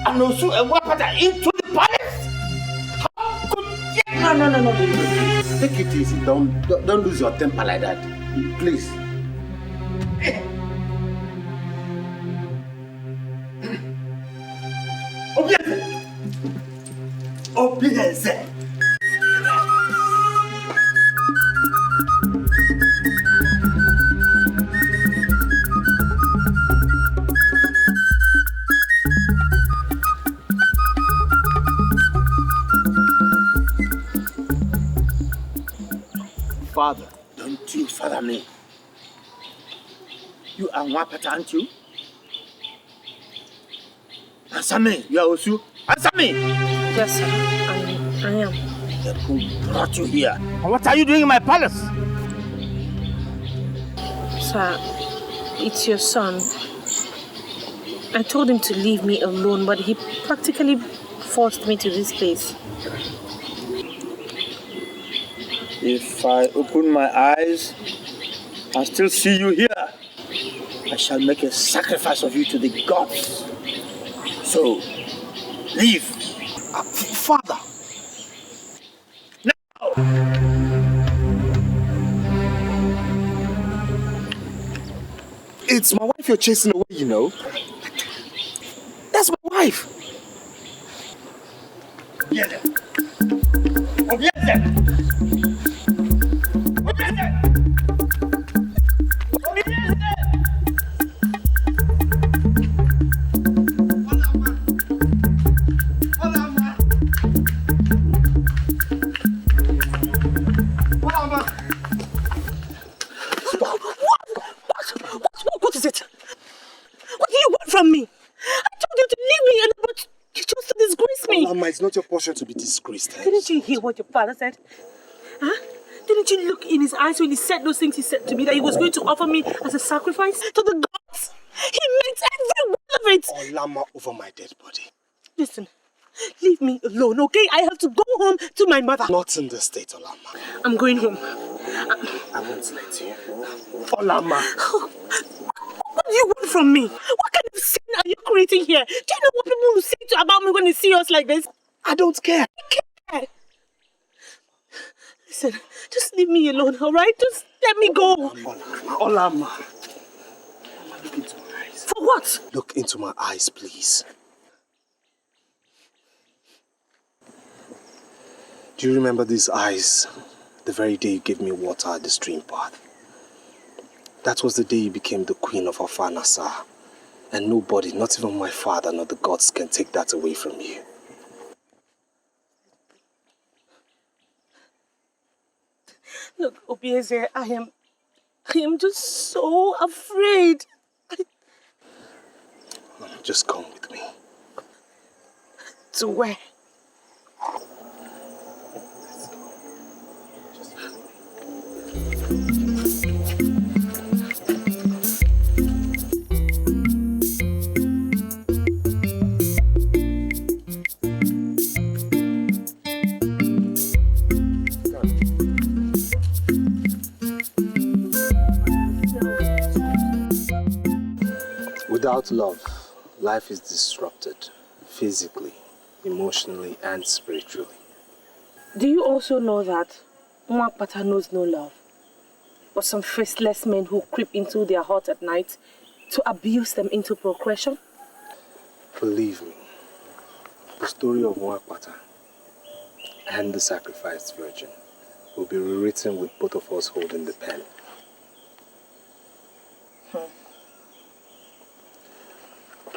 Anosu and Wapata into the palace? How could you? No. Take it easy. Don't lose your temper like that. Please. Obieze! Father, don't you father me. You are Nwapata, aren't you? Answer me, you are Osu. Answer me! Yes, sir. I am. Then who brought you here? And what are you doing in my palace? Sir, it's your son. I told him to leave me alone, but he practically forced me to this place. If I open my eyes and still see you here, I shall make a sacrifice of you to the gods. So, leave. Father! Now! It's my wife you're chasing away, you know. That's my wife. Obieze! Obieze! What is it? What do you want from me? I told you to leave me, but you chose to disgrace me. Mama, it's not your portion to be disgraced. Didn't you hear what your father said? Huh? Didn't you look in his eyes when he said those things he said to me, that he was going to offer me as a sacrifice to the gods? He meant every word of it. Olama over my dead body. Listen, leave me alone, okay? I have to go home to my mother. Not in this state, Olama. I'm going home. I won't let you. Olama. What do you want from me? What kind of sin are you creating here? Do you know what people will say about me when they see us like this? I don't care. I care. Listen, just leave me alone, alright? Just let me go. Olama. Look into my eyes. For what? Look into my eyes, please. Do you remember these eyes the very day you gave me water at the stream path? That was the day you became the queen of Afanasa. And nobody, not even my father nor the gods, can take that away from you. Look, Obieze, I am just so afraid. Just come with me. To where? Without love, life is disrupted, physically, emotionally, and spiritually. Do you also know that Nwapata knows no love, but some faceless men who creep into their heart at night to abuse them into procreation? Believe me, the story of Nwapata and the sacrificed virgin will be rewritten with both of us holding the pen.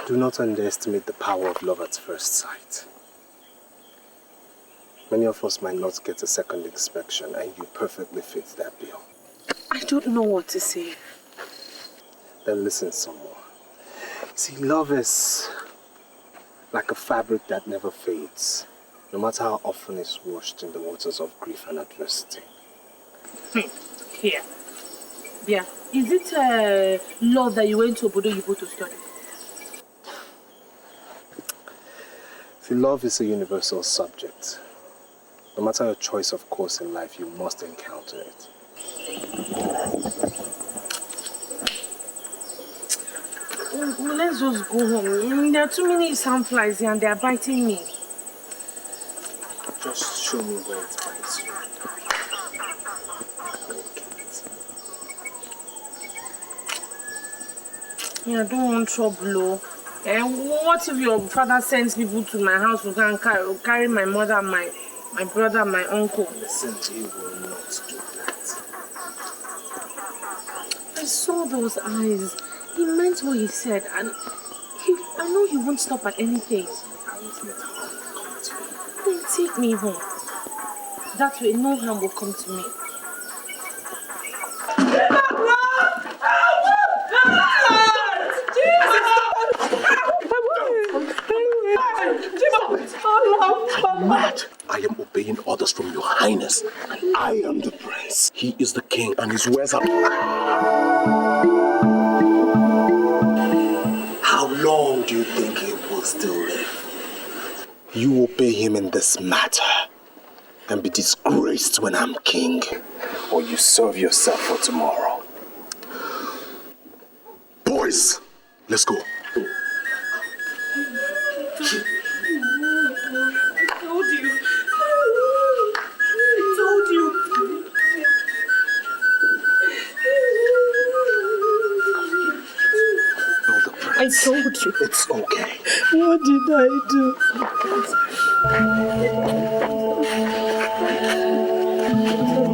Do not underestimate the power of love at first sight. Many of us might not get a second inspection, and you perfectly fit that bill. I don't know what to say. Then listen some more. See, love is like a fabric that never fades, no matter how often it's washed in the waters of grief and adversity. Here. Yeah. Is it law that you went to Obodo Yibo to study? See, love is a universal subject. No matter your choice of course in life, you must encounter it. Let's just go home. There are too many sandflies here and they are biting me. Just show me where it bites you. Yeah, I don't want trouble. And what if your father sends people to my house to go and carry my mother, my brother, and my uncle? Listen, he will not do that. I saw those eyes. He meant what he said, and I know he won't stop at anything. I won't let harm come to you. Then take me home. That way, no harm will come to me. I'm mad. I am obeying orders from your highness. I am the prince. He is the king and his words are... How long do you think he will still live? You obey him in this matter and be disgraced when I'm king, or you serve yourself for tomorrow. Boys, let's go. I told you. It's okay. What did I do?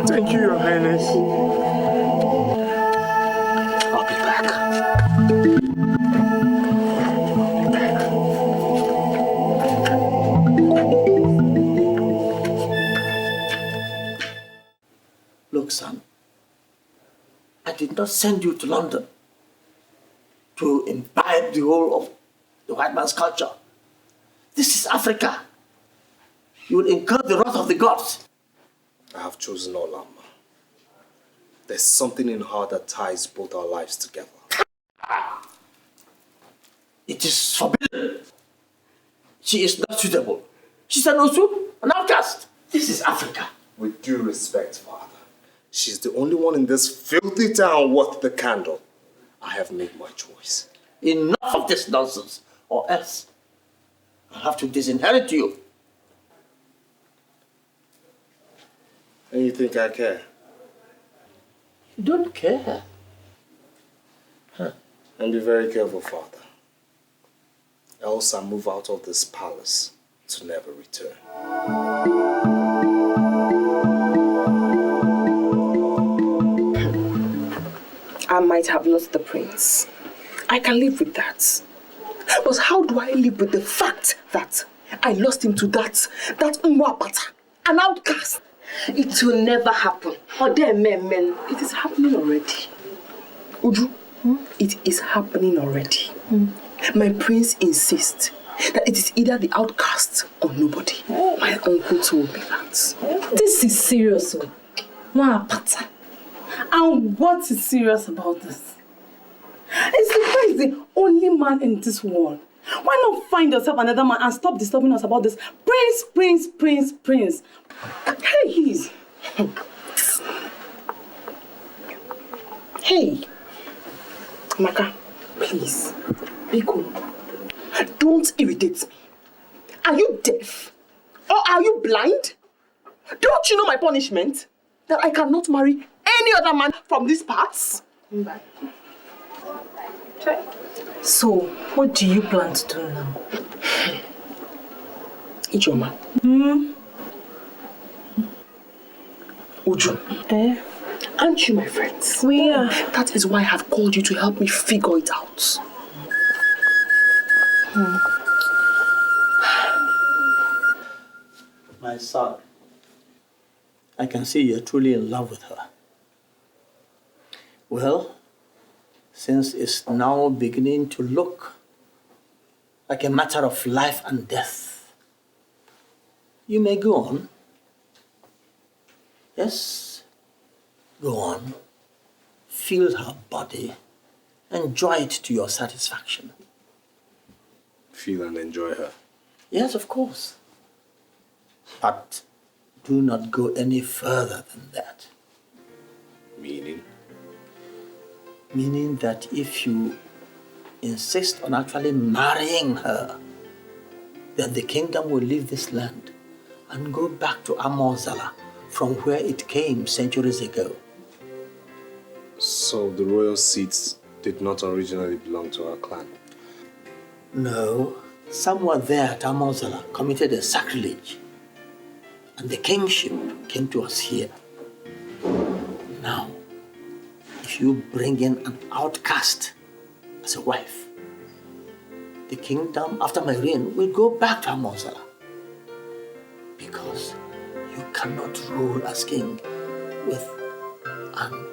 Thank you, Your Highness. I'll be back. Look, son, I did not send you to London to imbibe the whole of the white man's culture. This is Africa. You will incur the wrath of the gods. I have chosen Olam. There's something in her that ties both our lives together. It is forbidden. She is not suitable. She's an Osu, an outcast. This is Africa. With due respect, Father, she's the only one in this filthy town worth the candle. I have made my choice. Enough of this nonsense, or else I'll have to disinherit you. And you think I care? You don't care. Huh. And be very careful, Father. Else I move out of this palace to never return. I might have lost the prince. I can live with that. But how do I live with the fact that I lost him to that Nwapata, an outcast? It will never happen. Or there, men. It is happening already. Uju, it is happening already. My prince insists that it is either the outcast or nobody. My uncle told me that. This is serious, Nwapata. And what is serious about this? Is the prince the only man in this world? Why not find yourself another man and stop disturbing us about this prince? Hey, Hey, Maka, please, be cool. Don't irritate me. Are you deaf? Or are you blind? Don't you know my punishment? That I cannot marry any other man from these parts? So, what do you plan to do now? Ijoma. Uju. Aren't you my friends? We are. That is why I have called you to help me figure it out. My son, I can see you're truly in love with her. Well, since it's now beginning to look like a matter of life and death, you may go on. Yes, go on. Feel her body. Enjoy it to your satisfaction. Feel and enjoy her. Yes, of course. But do not go any further than that. Meaning? Meaning that if you insist on actually marrying her, then the kingdom will leave this land and go back to Amozala, from where it came centuries ago. So the royal seat did not originally belong to our clan. No, someone there at Amonsala committed a sacrilege, and the kingship came to us here. Now, if you bring in an outcast as a wife, the kingdom after my reign will go back to Amonsala. Because you cannot rule as king with an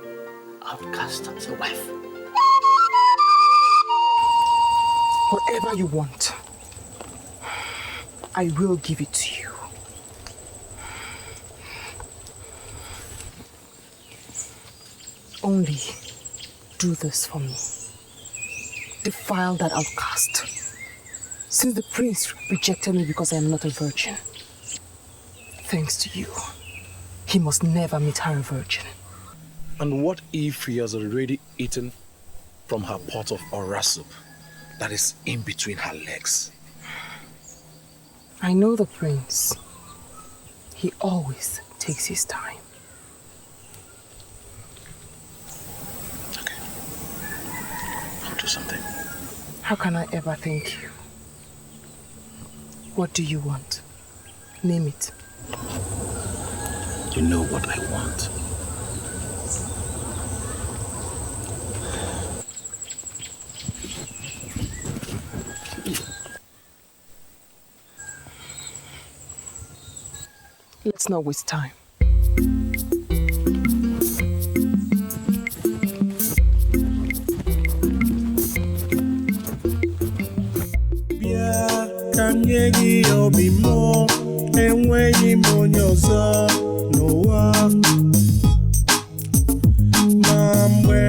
outcast as a wife. Whatever you want, I will give it to you. Only do this for me. Defile that outcast. Since the prince rejected me because I am not a virgin, thanks to you, he must never meet her a virgin. And what if he has already eaten from her pot of ora soup that is in between her legs? I know the prince. He always takes his time. Okay. I'll do something. How can I ever thank you? What do you want? Name it. You know what I want. Let's not waste time. Kanyegi obimo enweghị m onye ọzọ n'ụwa ma mgbe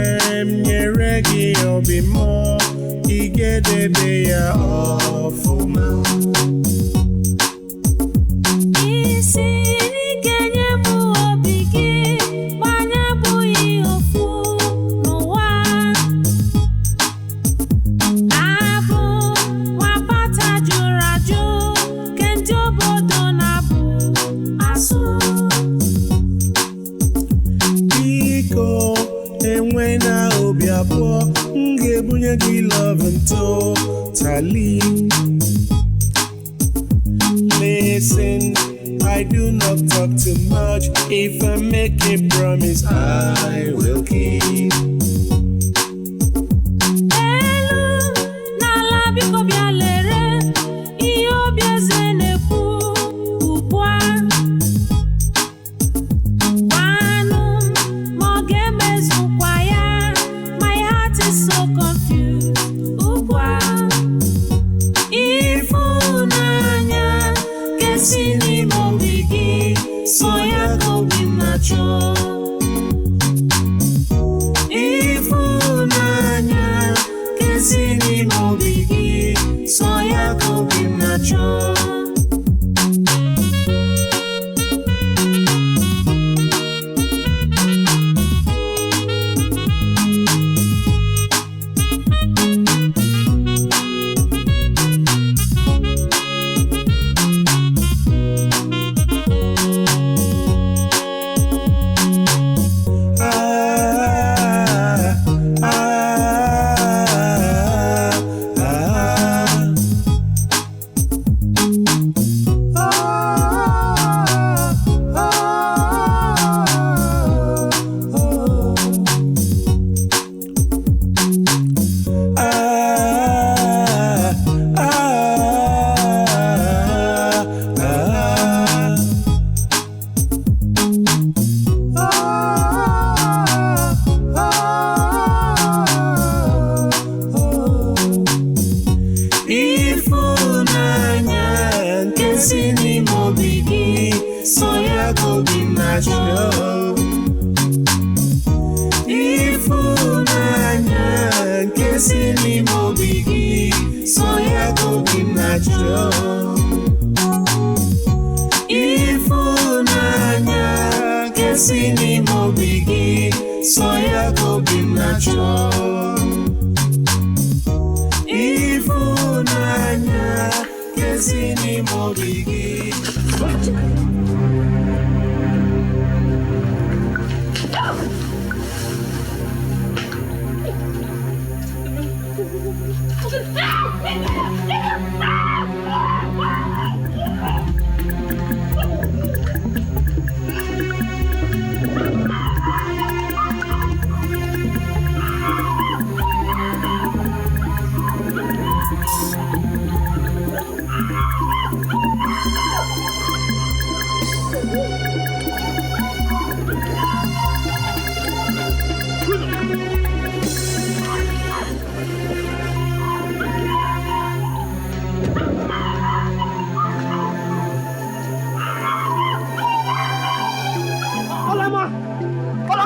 m nyere gị obimo ị ga-edebe ya ọfụma totally. Listen, I do not talk too much. If I make a promise, I will keep.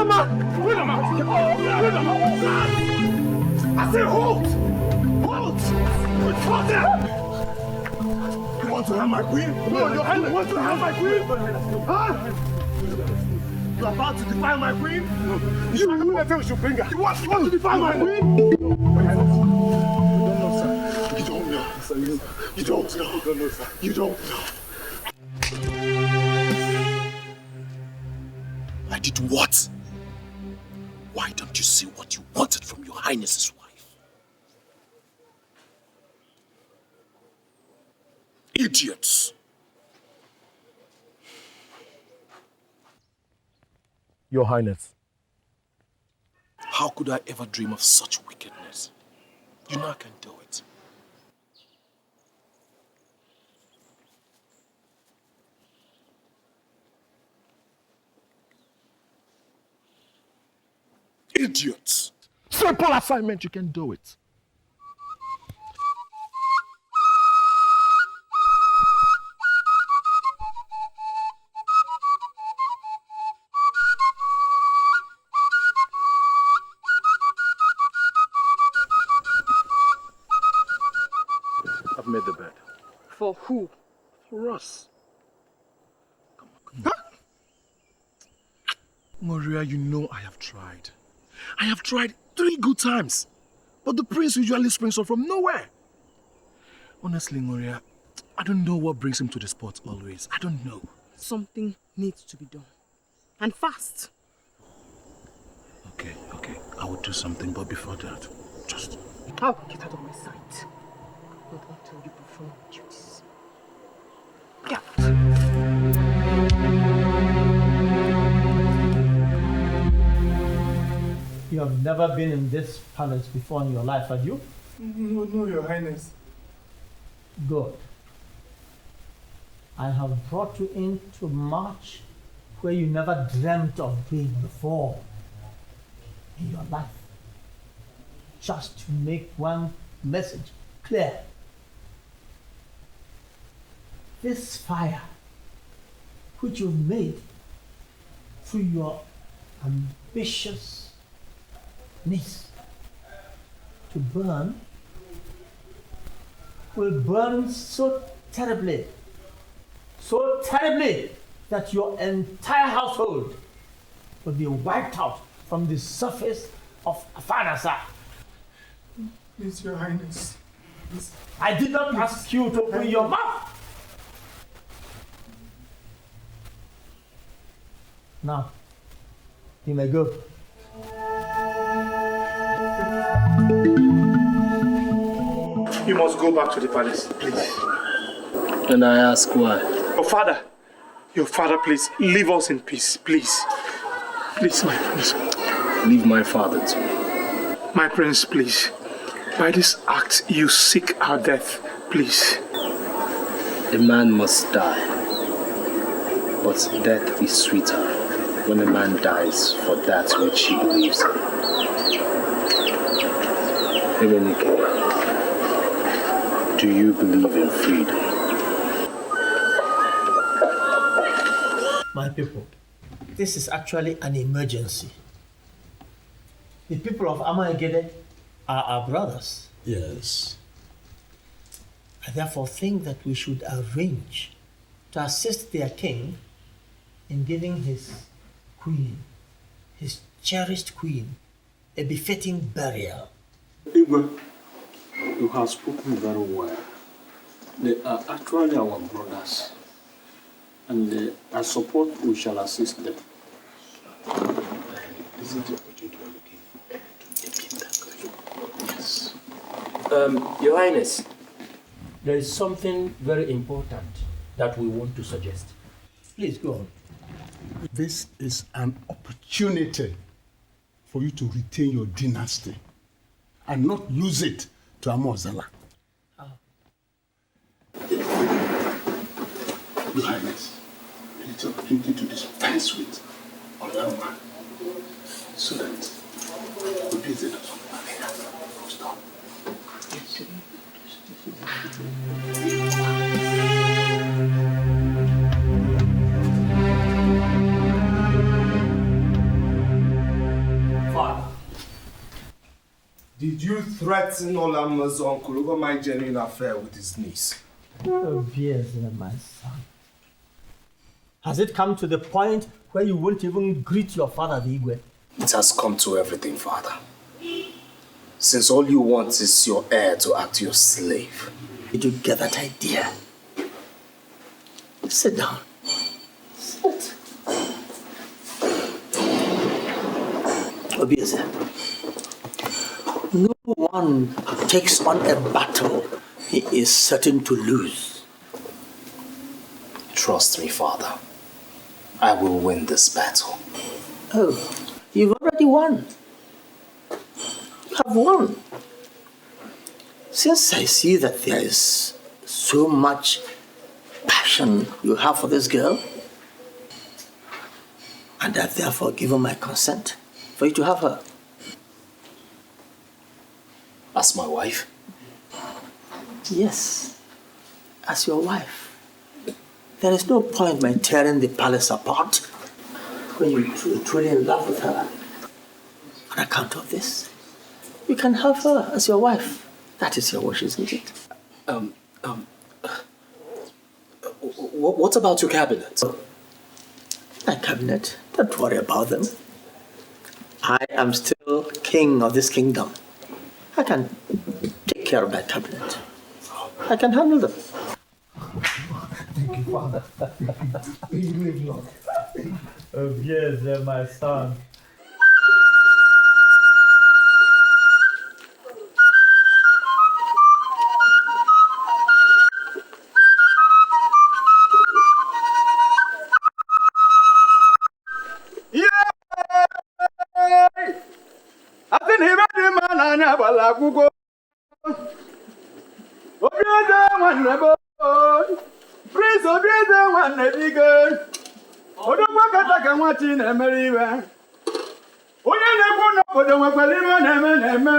Bring them out! Bring them out! I say hold! Hold! Hold them! You want to have my queen? No, your highness! You want to have my queen? Huh? You are about to defile my queen? No. You should bring her. You want to defile my queen? You don't know, sir. You don't know. You don't know, sir. You don't know. I did what? Why don't you see what you wanted from your highness's wife? Idiots! Your Highness. How could I ever dream of such wickedness? You know I can do it. Idiots! Simple assignment, you can do it. I've made the bed. For who? For us. Come on. Huh? Maria, you know I have tried. I have tried 3 good times. But the prince usually springs up from nowhere. Honestly, Maria, I don't know what brings him to the spot always. I don't know. Something needs to be done. And fast. Okay. I will do something, but before that, just... Oh, get out of my sight. Not until you perform your duties. Get out. You have never been in this palace before in your life, have you? No, Your Highness. Good. I have brought you in to march where you never dreamt of being before in your life. Just to make one message clear. This fire, which you've made through your ambitious needs to burn, will burn so terribly that your entire household will be wiped out from the surface of Afanasa. Please, Your Highness. Please. I did not ask you to open your mouth. Now, you may go. You must go back to the palace, please. And I ask why? Your father, please, leave us in peace, please. Please, my prince. Leave my father too. My prince, please. By this act, you seek our death, please. A man must die. But death is sweeter when a man dies for that which he believes in. Ebenike, do you believe in freedom? My people, this is actually an emergency. The people of Amaegede are our brothers. Yes. I therefore think that we should arrange to assist their king in giving his queen, his cherished queen, a befitting burial. Igwe, you have spoken very well. They are actually our brothers. And I support we shall assist them. Isn't it what you are looking for? Yes. Your Highness, there is something very important that we want to suggest. Please go on. This is an opportunity for you to retain your dynasty and not lose it to Amozala. Your Highness, it's an opportunity to dispense with Olama so that the business doesn't stop. Did you threaten Olama's uncle over my genuine affair with his niece? Oh, yes, my son. Has it come to the point where you won't even greet your father, the Igwe? It has come to everything, Father. Since all you want is your heir to act your slave. Did you get that idea? Sit down. Sit. Obieze, no one takes on a battle he is certain to lose. Trust me, Father. I will win this battle. Oh, you've already won. You have won. Since I see that there is so much passion you have for this girl, and I've therefore given my consent for you to have her. As my wife? Yes, as your wife. There is no point in tearing the palace apart when you're truly in love with her. On account of this, you can have her as your wife. That is your wish, isn't it? What about your cabinet? My cabinet? Don't worry about them. I am still king of this kingdom. I can take care of my cabinet. I can handle them. Thank you, Father. You live long. Oh, yes, my son. Prince Obieze nwanne biko. Odogwu kata ka nwati na-emere iwe. Onye na-ekwu n'obodo nwekwara iwe na-eme.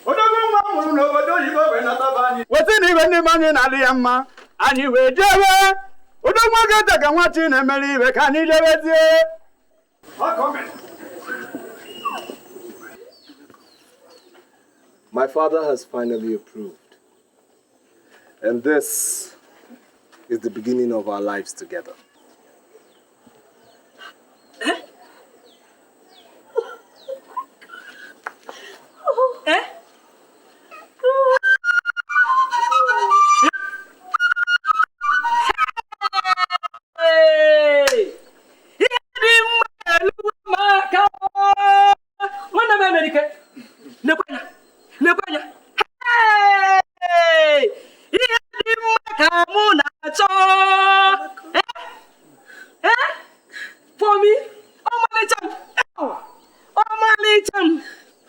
Odogwu nwa mụrụ n'obodo oyibo wee nataba anyị. Weta na iwe ndị anyị na-adị ya mma. Anyị wee jewe. Odogwu kata ka nwati na-emere iwe ka anyị jewezie. My father has finally approved. And this is the beginning of our lives together.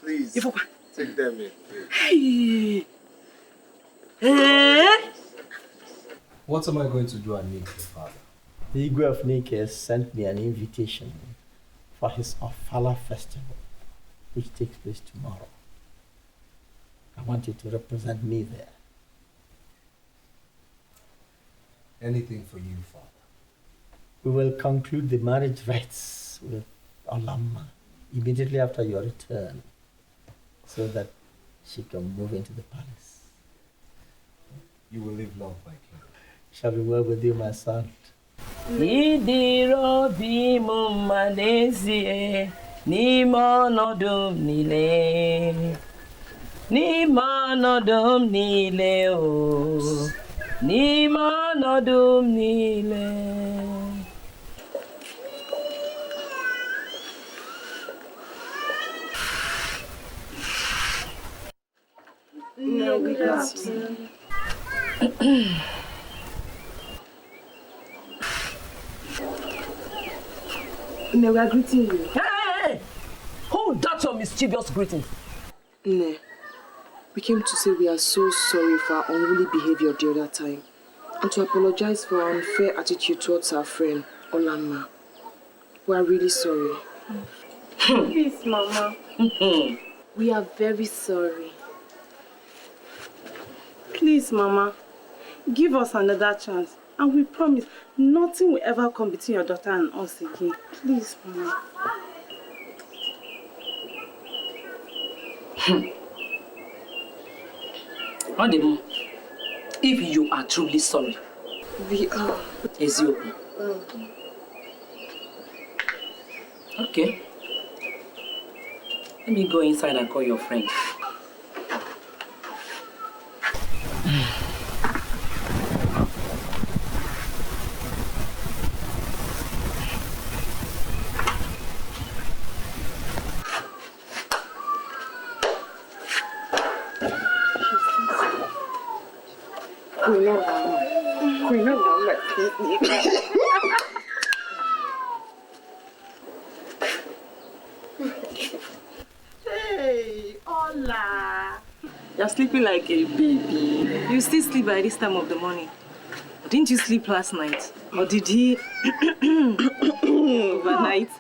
Please, take them in. What am I going to do at Nike, Father? The Igwe of Nike sent me an invitation for his Ofala festival, which takes place tomorrow. I want you to represent me there. Anything for you, Father. We will conclude the marriage rites with Olama immediately after your return, so that she can move into the palace. You will live long, my king. Shall we work with you, my son? Idiro bi mu Malaysia ni monodum nile ni monodum nile o ni monodum nile. No, we got you. Ne, we are greeting you. Hey! Hold that your mischievous greeting. Ne, we came to say we are so sorry for our unruly behavior the other time and to apologize for our unfair attitude towards our friend, Olanma. We are really sorry. Please, Mama. We are very sorry. Please, Mama. Give us another chance. And we promise nothing will ever come between your daughter and us again. Please, Mama. Odemo, if you are truly sorry, We are. is you. Okay. Let me go inside and call your friend. Hey, hola. You're sleeping like a baby. You still sleep by this time of the morning. Didn't you sleep last night? Or did he overnight?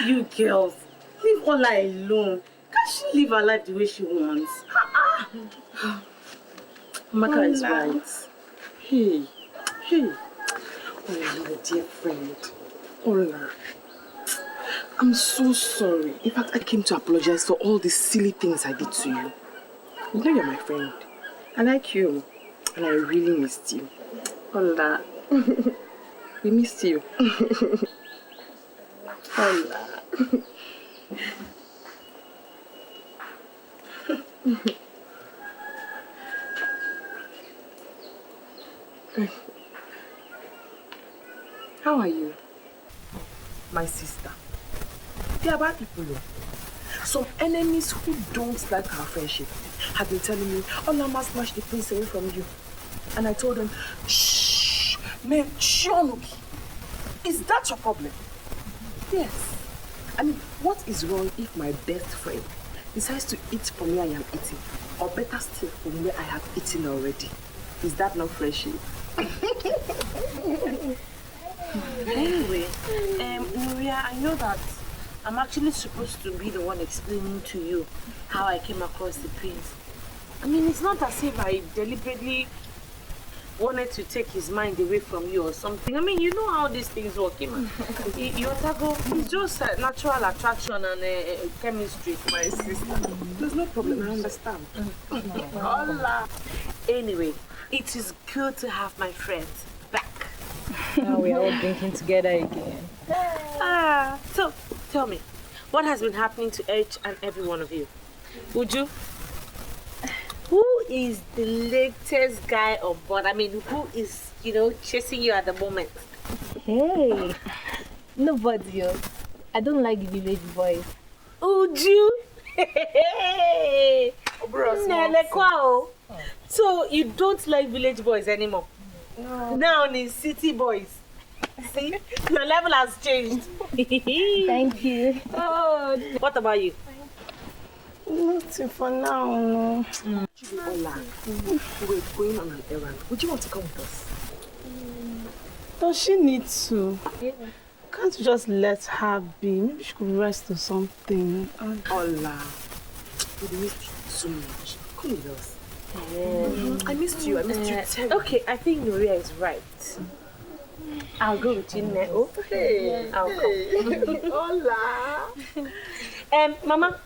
You girls, leave Ola alone. Can't she live her life the way she wants? Maka is right. Hey. Oh, my dear friend. Ola. I'm so sorry. In fact, I came to apologize for all the silly things I did to you. You know you're my friend. I like you. And I really missed you. Ola. We missed you. Ola. How are you? My sister. They are bad people. Some enemies who don't like our friendship have been telling me, Ola must snatch the prince away from you. And I told them, shh, man, Shionuki. Is that your problem? Yes. I mean, what is wrong if my best friend decides to eat from where I am eating? Or better still, from where I have eaten already? Is that not friendship? Anyway, Nuria, I know that I'm actually supposed to be the one explaining to you how I came across the prince. I mean, it's not as if I deliberately wanted to take his mind away from you or something. I mean, you know how these things work. It's just a natural attraction and chemistry. My sister. There's no problem, I understand. Hola. Anyway, it is good to have my friends back. Now we're all drinking together again. So, tell me, what has been happening to each and every one of you? Uju, who is the latest guy on board? I mean, who is, chasing you at the moment? Hey, nobody else. I don't like village boys. Uju? Hey! So, you don't like village boys anymore? No. Now it's city boys. See, your level has changed. Thank you. Oh, what about you? Nothing for now, no. Ola, we're going on an errand. Would you want to come with us? Does she need to? Yeah. Can't you just let her be? Maybe she could rest or something. Ola, we missed you so much. Come with us. I missed you terribly. Okay, I think Nuria is right. I'll go with you now. Hey, I'll come. Hola. Mama,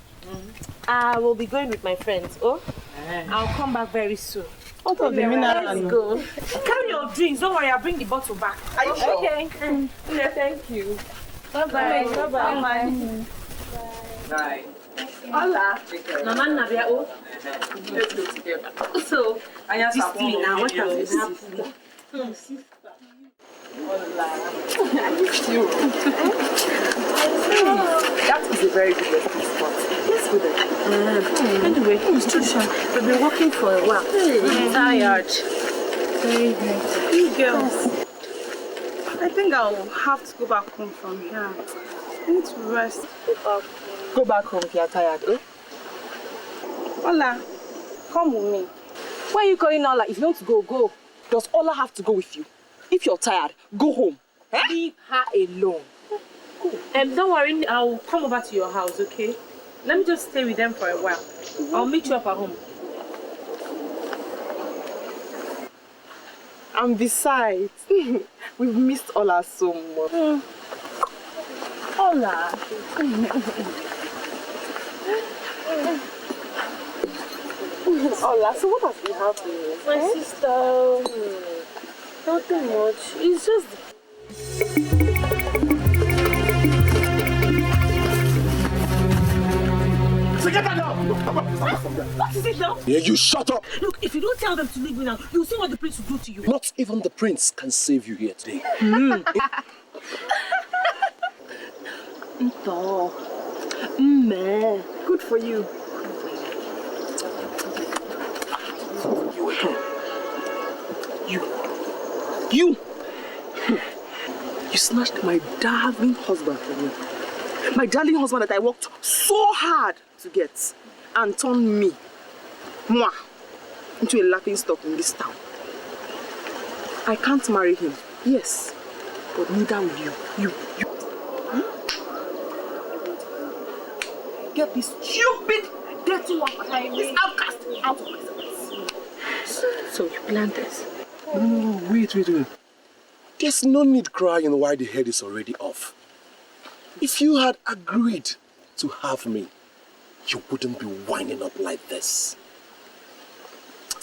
I will be going with my friends. I'll come back very soon. What of the mineral? Let's go. Carry your drinks. Don't worry, I'll bring the bottle back. Are you sure? Okay. Yeah, thank you. Bye-bye. Bye-bye. Bye. Hola. Mama Nabia, Let's go together. So, this thing now, what has been happening? I missed you. That is a very good resting spot. Let's go there. Anyway, we've been walking for a while. I'm tired. Very good. You girls, I think I'll have to go back home from here. I need to rest. Go back home if you're tired, eh? Ola, come with me. Why are you calling Ola? If you want to go, go. Does Ola have to go with you? If you're tired, go home. Eh? Leave her alone. Don't worry, I'll come over to your house, okay? Let me just stay with them for a while. I'll meet you up at home. And besides, we've missed Ola so much. Ola. Ola, so what has been happening? My sister, nothing much. It's just... So get that now! What is it now? Yeah, you shut up! Look, if you don't tell them to leave me now, you'll see what the prince will do to you. Not even the prince can save you here today. Nto. Meh. Good for you. You snatched my darling husband from me. My darling husband that I worked so hard to get and turned me, moi, into a laughing stock in this town. I can't marry him, yes, but neither will you. You. Get this stupid, dirty one, this outcast out of my sight. So you planned this? No, wait. There's no need crying while the head is already off. If you had agreed to have me, you wouldn't be winding up like this.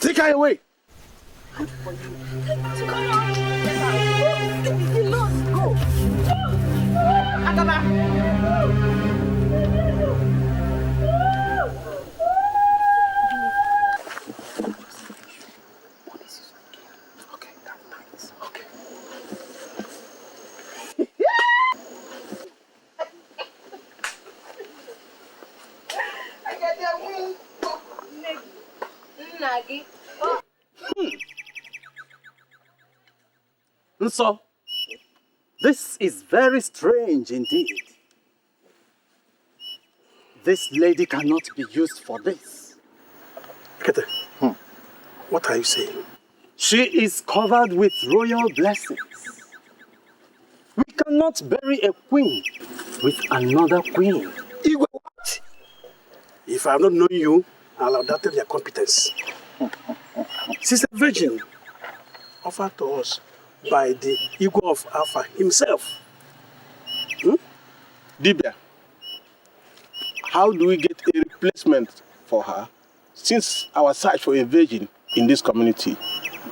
Take her away! Good for you. Come on! Go! Agaba! So, this is very strange indeed. This lady cannot be used for this. Kete, what are you saying? She is covered with royal blessings. We cannot bury a queen with another queen. Igwe, what? If I have not known you, I'll have doubted your competence. She's a virgin offered to us by the ego of Alpha himself. Dibia, how do we get a replacement for her since our search for a virgin in this community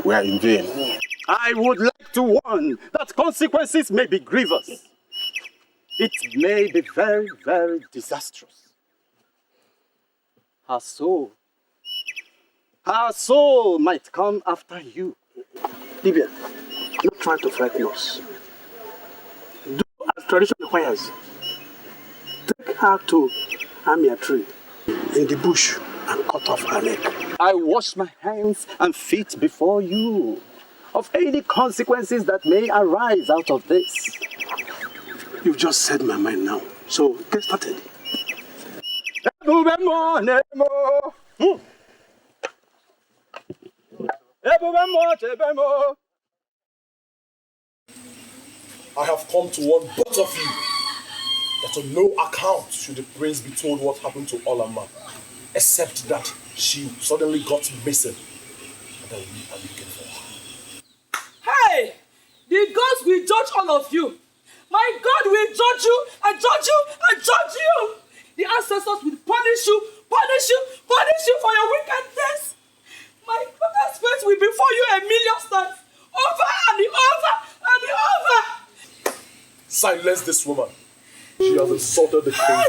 were in vain? I would like to warn that consequences may be grievous. It may be very, very disastrous. Her soul might come after you. Dibia, don't try to frighten us. Do as tradition requires. Take her to Amia tree in the bush and cut off her neck. I wash my hands and feet before you of any consequences that may arise out of this. You've just said my mind now, so get started. I have come to warn both of you that on no account should the prince be told what happened to Olama, except that she suddenly got missing and that we are looking for her. Hey! The gods will judge all of you. My God will judge you and judge you and judge you. The ancestors will punish you for your wickedness. My father's face will be for you 1,000,000 times. Over and over and over. Silence this woman. She has insulted the king.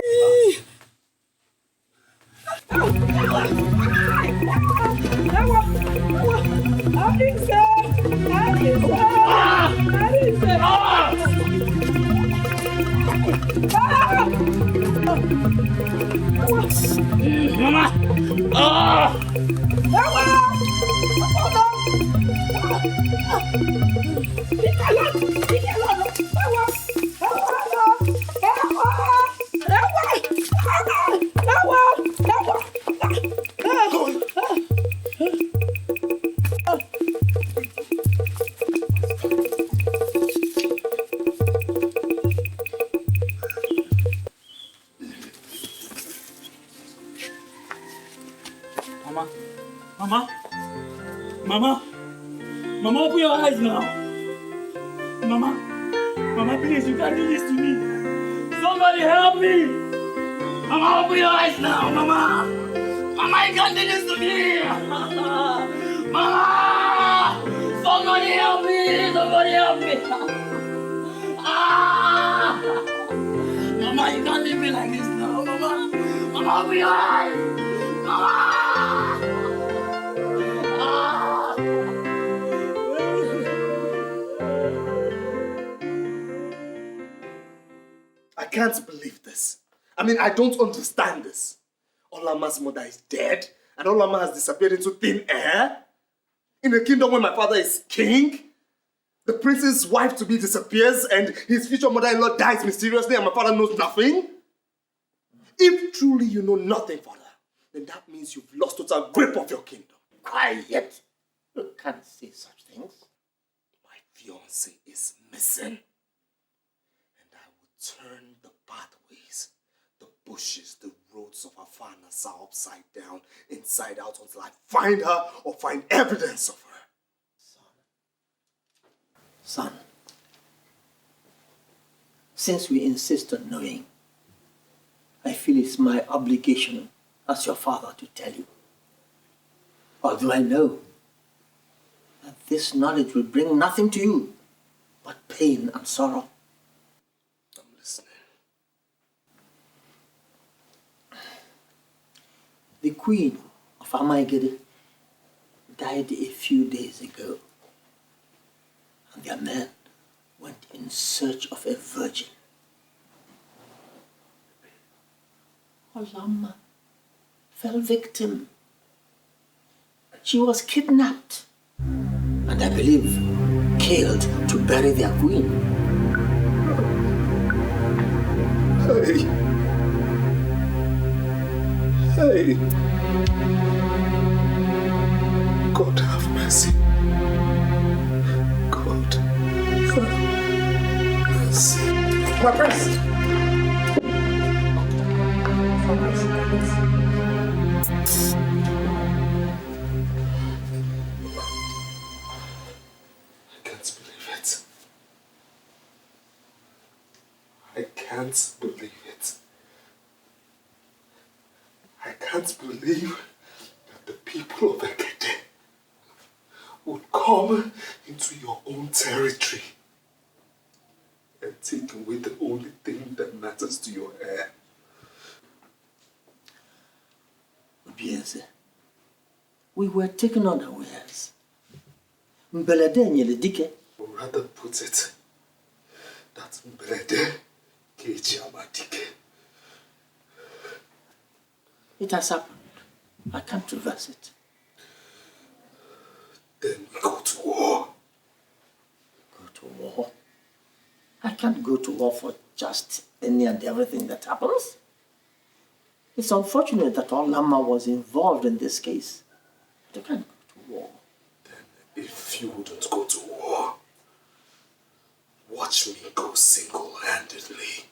Mama! Mama, open your eyes now. Mama, please, you can't do this to me. Somebody help me. Mama, open your eyes now, Mama. Mama, you can't do this to me! Mama! Somebody help me! Somebody help me! Ah! Mama, you can't leave me like this now, Mama! Mama, be alive! Mama! Ah! I can't believe this. I mean, I don't understand this. Olama's mother is dead, and Olama has disappeared into thin air? In a kingdom where my father is king? The prince's wife-to-be disappears, and his future mother-in-law dies mysteriously, and my father knows nothing? If truly you know nothing, father, then that means you've lost total grip of your kingdom. Quiet! You can't say such things. My fiancé is missing. Turn the pathways, the bushes, the roads of Afanasa upside down, inside out until I find her or find evidence of her. Son, since we insist on knowing, I feel it's my obligation as your father to tell you. Although I know that this knowledge will bring nothing to you but pain and sorrow. The queen of Amaigede died a few days ago, and their men went in search of a virgin. Olama fell victim. She was kidnapped, and I believe killed to bury their queen. Hey, God have mercy. God have mercy. My prince! I can't believe it. I can't believe it. I can't believe that the people of Ekede would come into your own territory and take away the only thing that matters to your heir. Obieze, we were taken unawares. Mbelede nyele dike. Or rather put it, that Mbelede keji amadike. It has happened. I can't reverse it. Then go to war. Go to war? I can't go to war for just any and everything that happens. It's unfortunate that Olama was involved in this case. But I can't go to war. Then if you wouldn't go to war, watch me go single-handedly.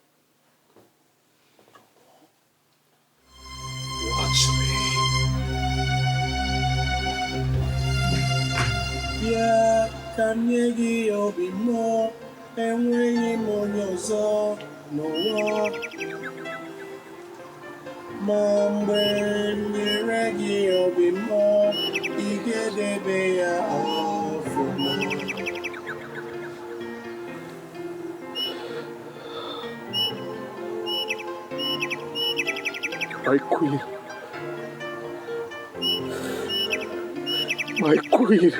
Watch me. Yeah, can you give obi more? And when you monyozo, no war. Mom, when you regi obi more, you get a bear off. My queen. My queen.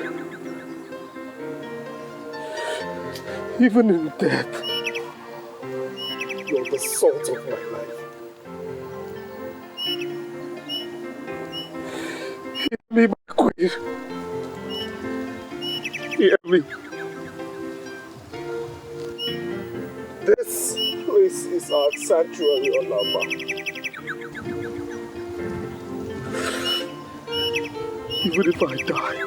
Even in death, you're the salt of my life. Hear me, my queen. Hear me. This place is our sanctuary, Olama. Even if I die,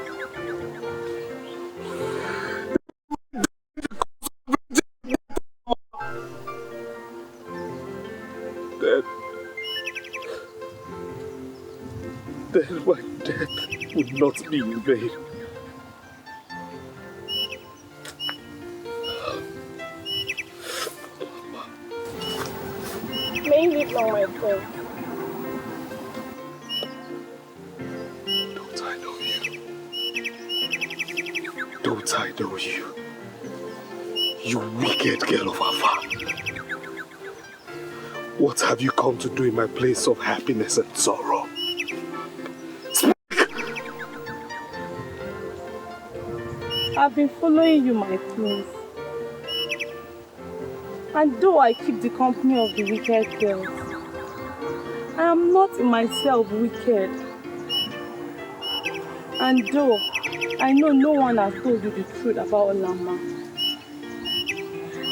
then my death would not be in vain. May you live long, my friend. But I know you. You wicked girl of Afa. What have you come to do in my place of happiness and sorrow? I've been following you, my prince. And though I keep the company of the wicked girls, I am not in myself wicked. And though I know no one has told you the truth about Olama,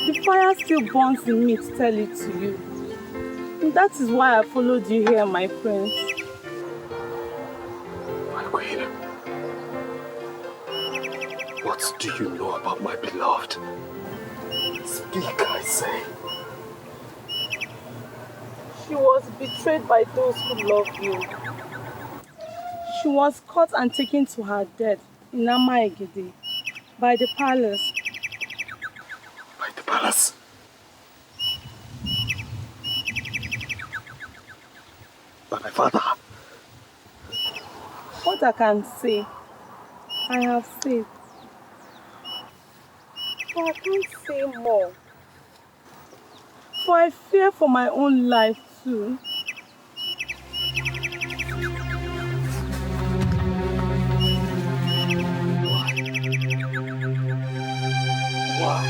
the fire still burns in me to tell it to you. And that is why I followed you here, my prince. My queen, what do you know about my beloved? Speak, I say. She was betrayed by those who love you. She was caught and taken to her death in Amaegede by the palace. By the palace? By my father? What I can say, I have said. But I can't say more. For I fear for my own life too. Why?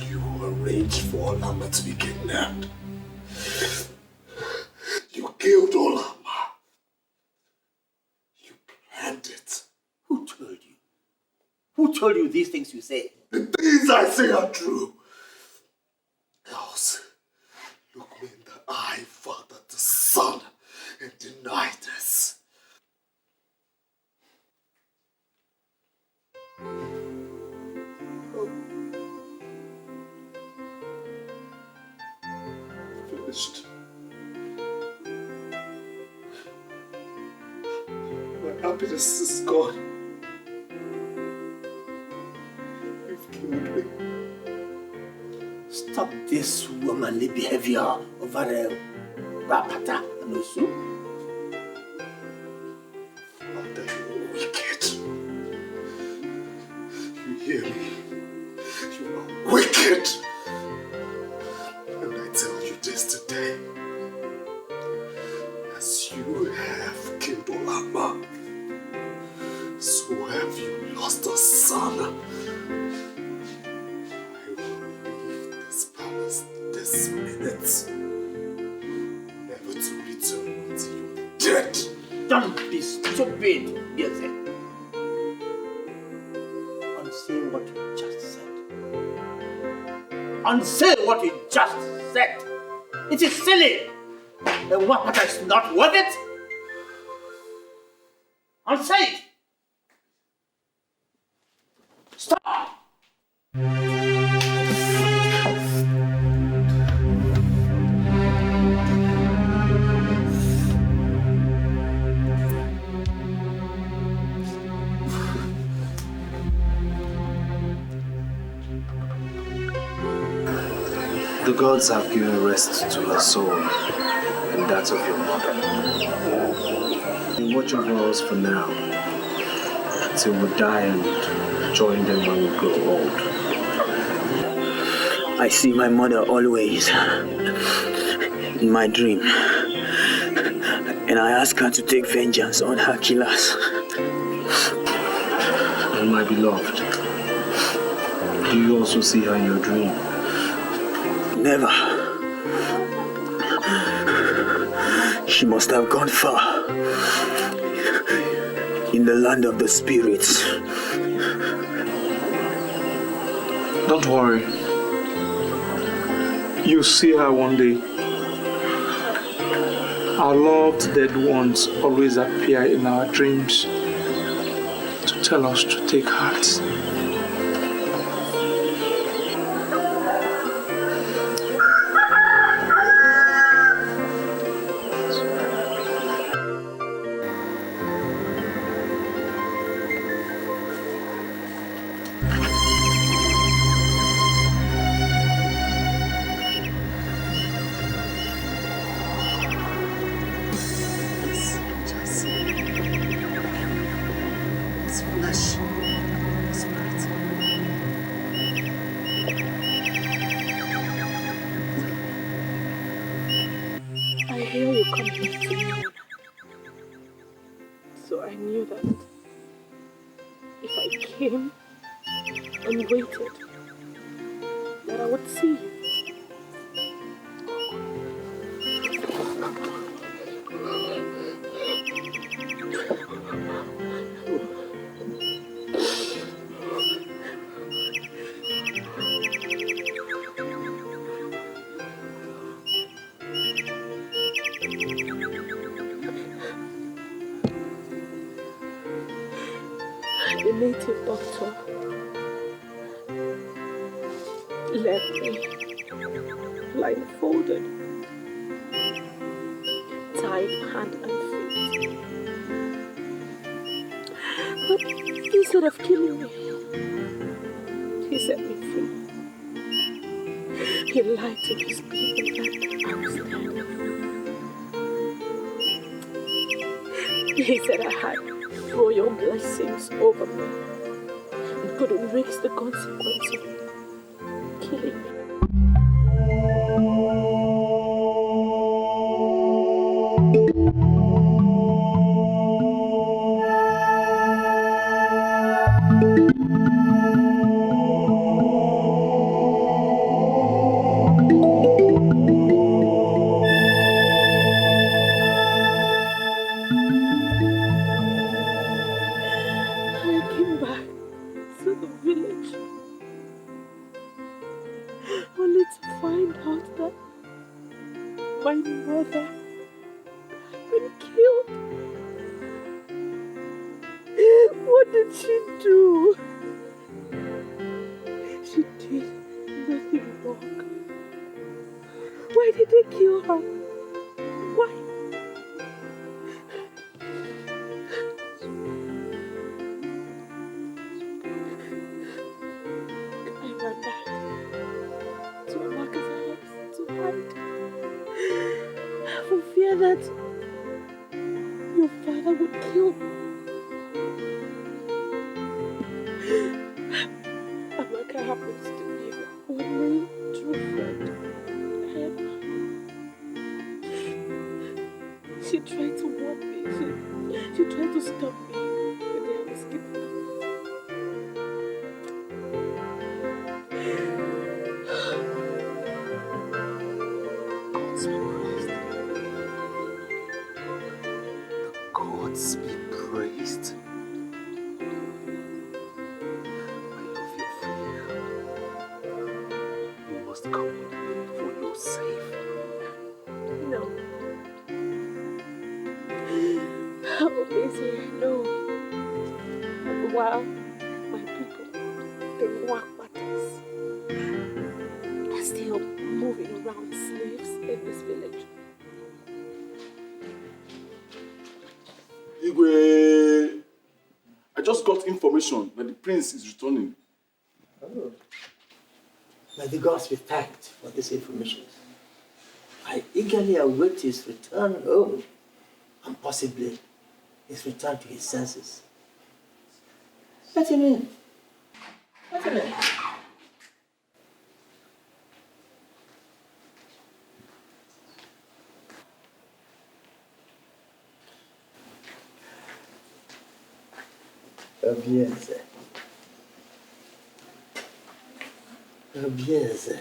You arranged for Olama to be kidnapped. You killed Olama. You planned it. Who told you? Who told you these things you say? The things I say are true. Else, look me in the eye, father to son, and deny this. Finished. My happiness is gone. You've killed me. Stop this womanly behavior over Rapata and Osu. Father, you're wicked. You hear me? You are wicked. And I tell you this today. As you have killed Olama, so have you lost a son. This minute, never to return until you're dead. Don't be stupid, Yeze. Unsay what you just said. Unsay what you just said. It is silly. The Wapata is not worth it. Unsay it. Stop. The gods have given rest to her soul and that of your mother. And watch over us for now, till we die and join them when we grow old. I see my mother always in my dream, and I ask her to take vengeance on her killers. And my beloved, do you also see her in your dream? Never. She must have gone far in the land of the spirits. Don't worry. You'll see her one day. Our loved dead ones always appear in our dreams to tell us to take heart. So I knew that if I came and waited, that I would see you. The native doctor left me blindfolded, tied hand and feet. But instead of killing me, he set me free. He lied to his people that I was dead. He said I had royal blessings over me and couldn't risk the consequence of killing me. Only to find out that my mother had been killed. What did she do? She did nothing wrong. Why did they kill her? Why? I ran back to Amaka's house to hide. For fear that your father would kill me. Amaka happens to be the only true friend I have. She tried to warn me. She tried to stop me the day I was kidnapped. Gods be praised. I love your freedom. You must come with me for your safe. No. Oh, Busy, no. While my people, the blockbusters, are still moving around slaves in this village. Igwe, I just got information that the prince is returning. Oh. May the gods be thanked for this information. I eagerly await his return home and possibly his return to his senses. Let him in. Let him in. Bien, sir. Bien, sir.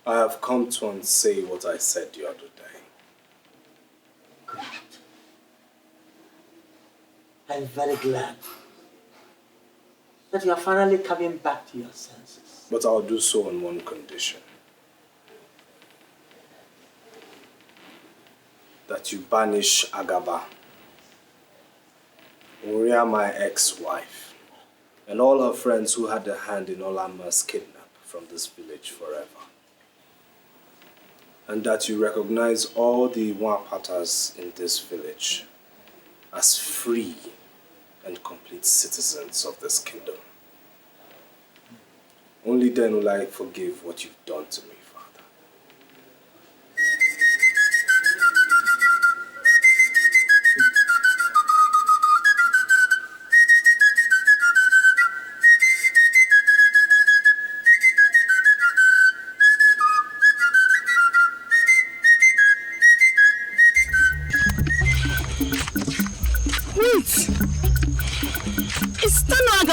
I have come to unsay what I said the other day. Good. I'm very glad that you are finally coming back to your senses. But I'll do so on one condition. That you banish Agaba, Uria, my ex-wife, and all her friends who had a hand in Olama's kidnap from this village forever. And that you recognize all the Wapatas in this village as free and complete citizens of this kingdom. Only then will I forgive what you've done to me.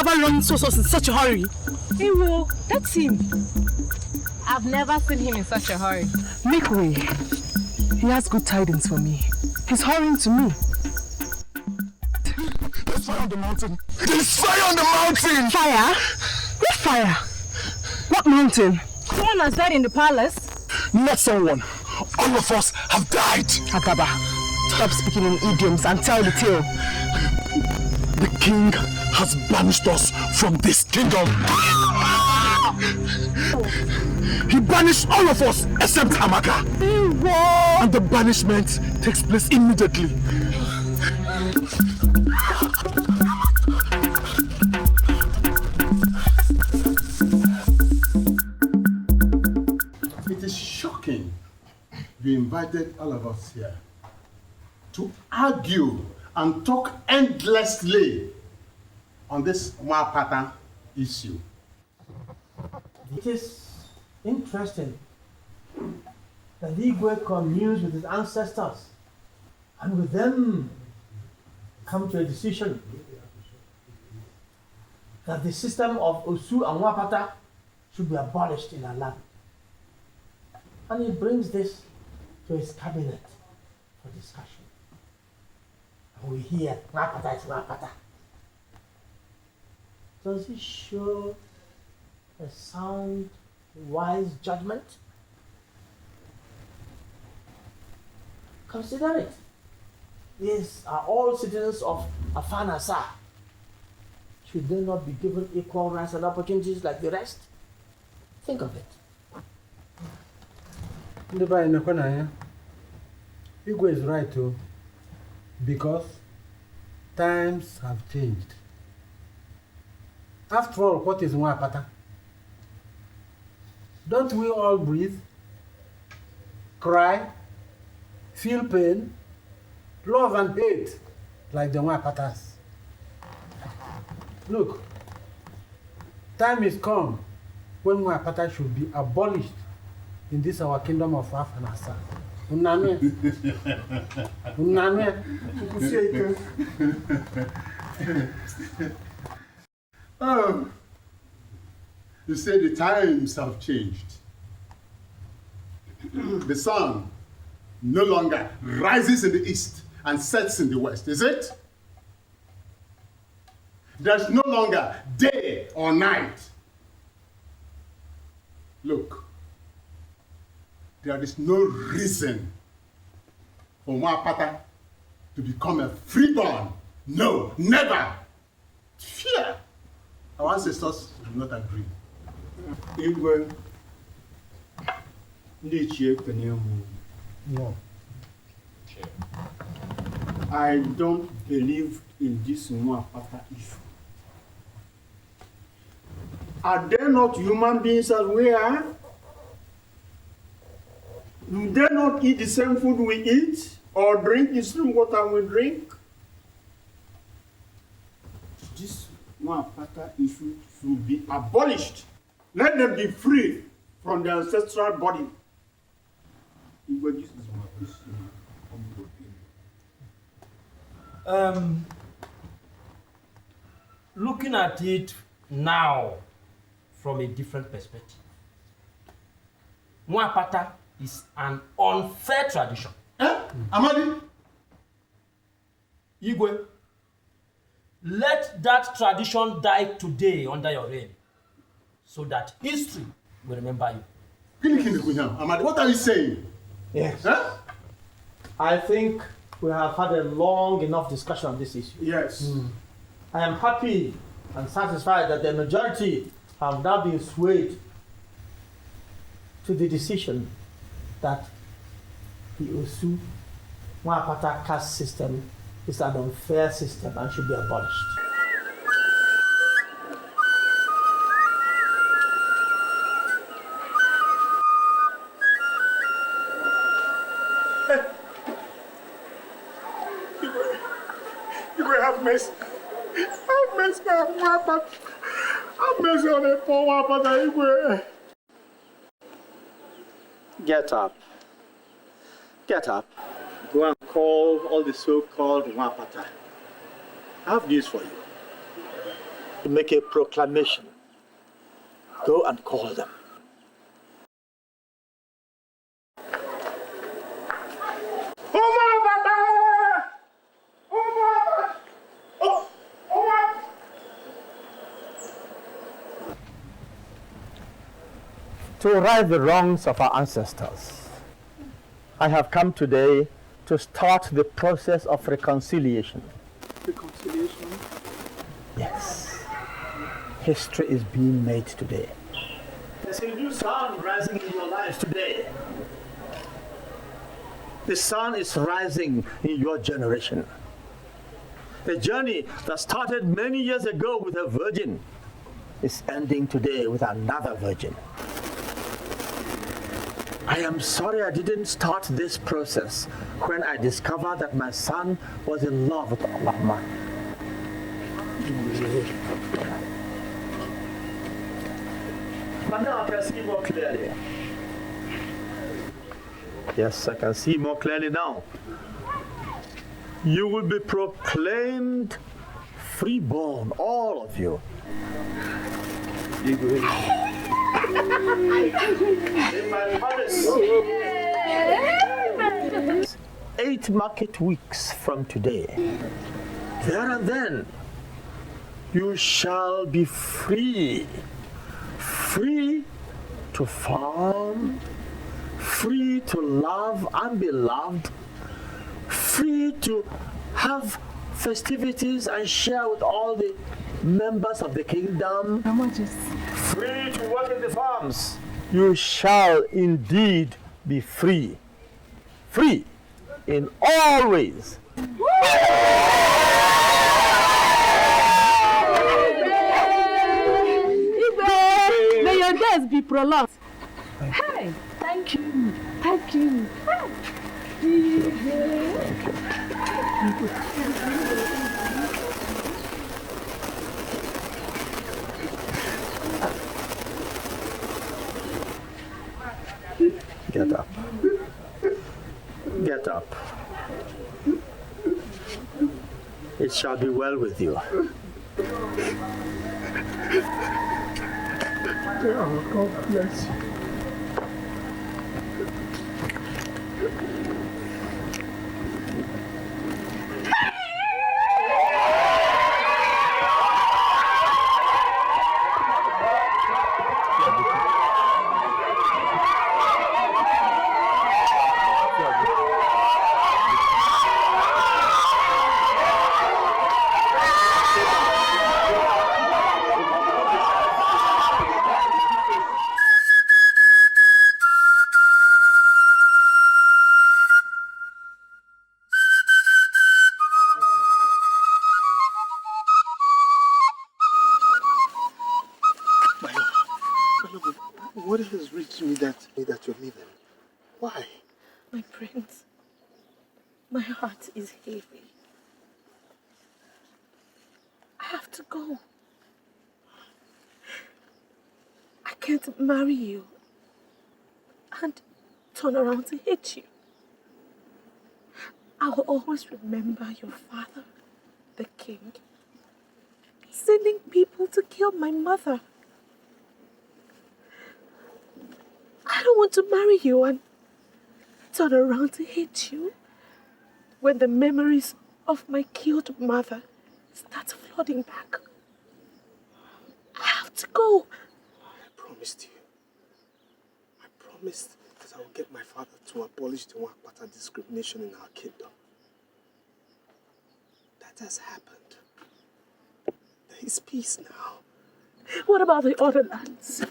never run so in such a hurry. Hey, well, that's him. I've never seen him in such a hurry. Make way. He has good tidings for me. He's hurrying to me. There's fire on the mountain! There's fire on the mountain! Fire? What fire? What mountain? Someone has died in the palace. Not someone. All of us have died. Agaba, stop speaking in idioms and tell the tale. The king has banished us from this kingdom. He banished all of us except Amaka. And the banishment takes place immediately. It is shocking you invited all of us here to argue and talk endlessly on this Nwapata issue. It is interesting that Igwe communes with his ancestors and with them come to a decision that the system of Osu and Nwapata should be abolished in our land. And he brings this to his cabinet for discussion. And we hear Nwapata is Nwapata. Does it show a sound, wise judgment? Consider it. These are all citizens of Afanasa. Should they not be given equal rights and opportunities like the rest? Think of it. Igwe is right too, because times have changed. After all, what is Nwapata? Don't we all breathe, cry, feel pain, love and hate like the Nwapatas? Look, time is come when Nwapata should be abolished in this our kingdom of Afanasa. Oh, you say the times have changed. The sun no longer rises in the east and sets in the west, is it? There's no longer day or night. Look, there is no reason for Nwapata to become a freeborn. No, never. Fear. Our ancestors do not agree. Igwe, no. I don't believe in this Nwapata issue. Are they not human beings as we are? Do they not eat the same food we eat or drink the same water we drink? This Nwapata issue should be abolished. Let them be free from their ancestral body. Looking at it now from a different perspective, Nwapata is an unfair tradition. Amadi? Igwe, let that tradition die today under your reign, so that history will remember you. Amadi, what are you saying? Yes. Huh? I think we have had a long enough discussion on this issue. Yes. I am happy and satisfied that the majority have now been swayed to the decision that the Osu Nwapata caste system is an unfair system and should be abolished. You have mercy. Have mercy on Nwapata. Have mercy on the poor Nwapata. Get up. Get up. Go and call all the so-called Nwapata. I have news for you. to make a proclamation. Go and call them. To right the wrongs of our ancestors, I have come today to start the process of reconciliation. Reconciliation? Yes. History is being made today. There's a new sun rising in your lives today. The sun is rising in your generation. The journey that started many years ago with a virgin is ending today with another virgin. I am sorry I didn't start this process when I discovered that my son was in love with Mama. But now I can see more clearly. Yes, I can see more clearly now. You will be proclaimed freeborn, all of you. In my palace. 8 market weeks from today. There and then, you shall be free. Free to farm, free to love and be loved, free to have festivities and share with all the members of the kingdom, free to work in the farms. You shall indeed be free. Free in all ways. May your days be prolonged. Hey, thank you. Thank you. Get up. Get up. It shall be well with you. Oh, God bless you. What has reached me that you're leaving? Why? My prince, my heart is heavy. I have to go. I can't marry you and turn around to hate you. I will always remember your father, the king, sending people to kill my mother. I don't want to marry you and turn around to hate you when the memories of my killed mother start flooding back. I have to go. I promised you. I promised that I will get my father to abolish the Wakpata discrimination in our kingdom. That has happened. There is peace now. What about the other lands?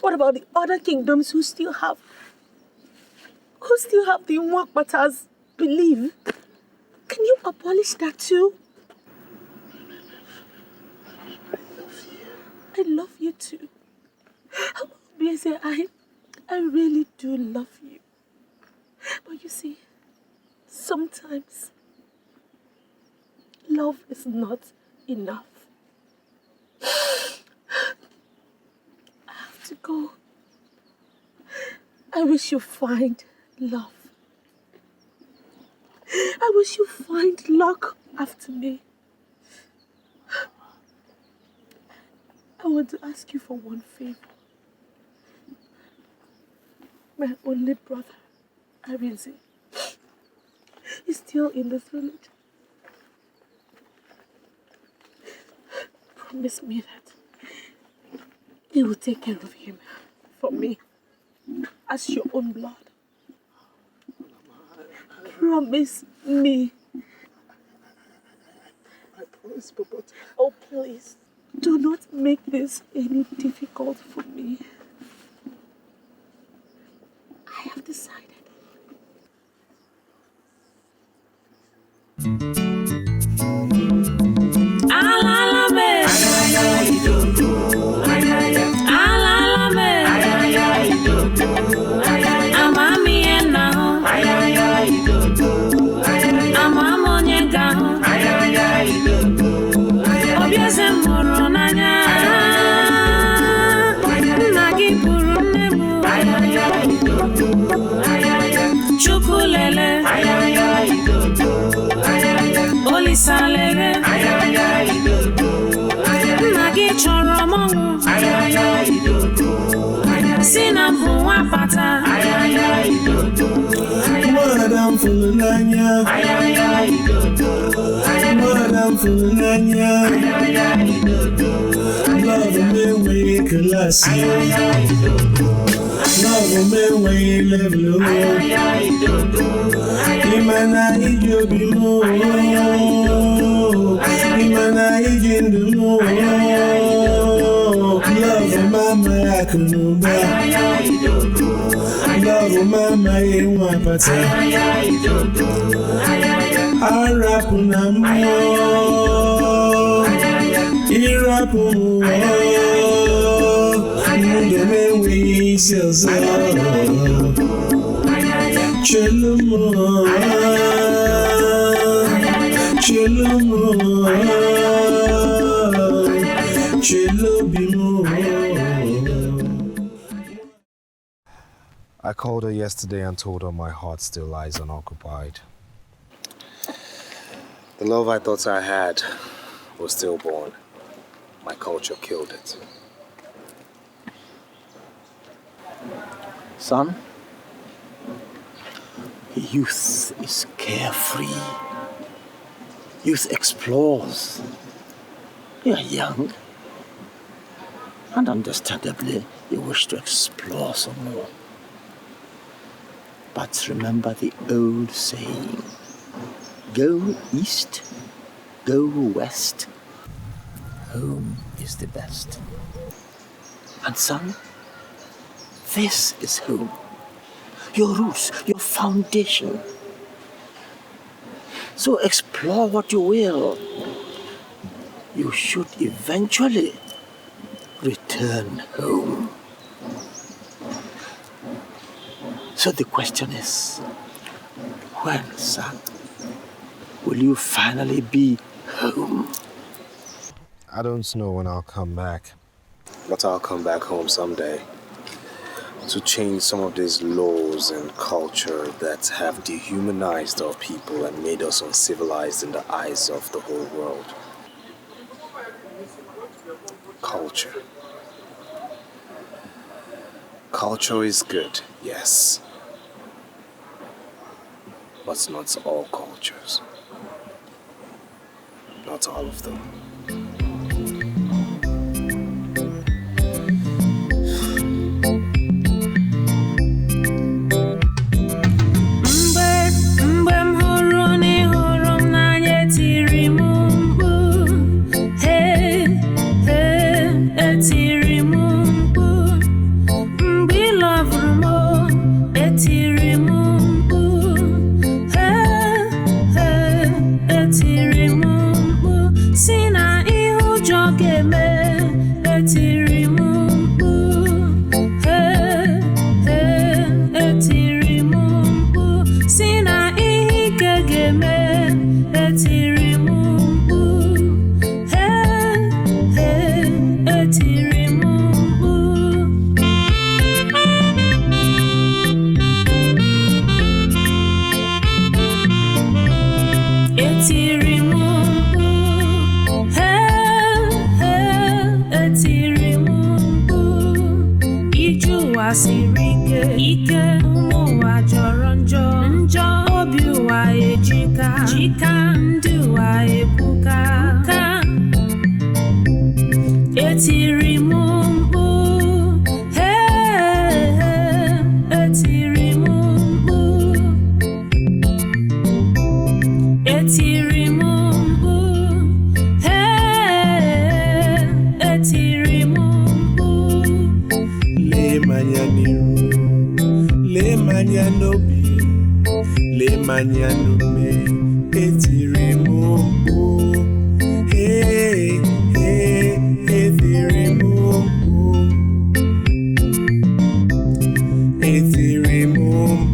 What about the other kingdoms who still have the Wakpatas belief? Can you abolish that too? I love you too. I really do love you. But you see, sometimes love is not enough. I have to go. I wish you find love. I wish you find luck after me. want to ask you for one favor. My only brother, Arinze, is still in this village. Promise me that you will take care of him for me as your own blood. Promise me. I promise, but... Oh, please, do not make this any difficult for me. I have decided. Chukulele, Olisalele, Nagi choromongu, Sinambu wapata, Madam Fulanya, Madam Fulanya, love me when you class, love me when you level up, Imana ijobimo, Imana ijindumo, love mama yakunuba, love mama yewapata, Arapunamo, Irapumo, Mudeme wiselso, Chelumo, Chelumo, Chelubimo. I called her yesterday and told her my heart still lies unoccupied. The love I thought I had was stillborn. My culture killed it. Son, youth is carefree. Youth explores. You are young. And understandably, you wish to explore some more. But remember the old saying, go east, go west. Home is the best. And son, this is home. Your roots, your foundation. So explore what you will. You should eventually return home. So the question is, when, son, will you finally be home? I don't know when I'll come back, but I'll come back home someday to change some of these laws and culture that have dehumanized our people and made us uncivilized in the eyes of the whole world. Culture. Culture is good, yes, but not all cultures. Not all of them. Sina ụwa siri ike ụmụ ụwa jọrọ njọ obi ụwa ejika ndị ụwa ebuka etiri m mkpu etiri m mkpu etiri m mkpu etiri m mkpu lemanya n'iru lemanya n'obi lemanya n'ume etiri m mkpu etiri m mkpu etiri m mkpu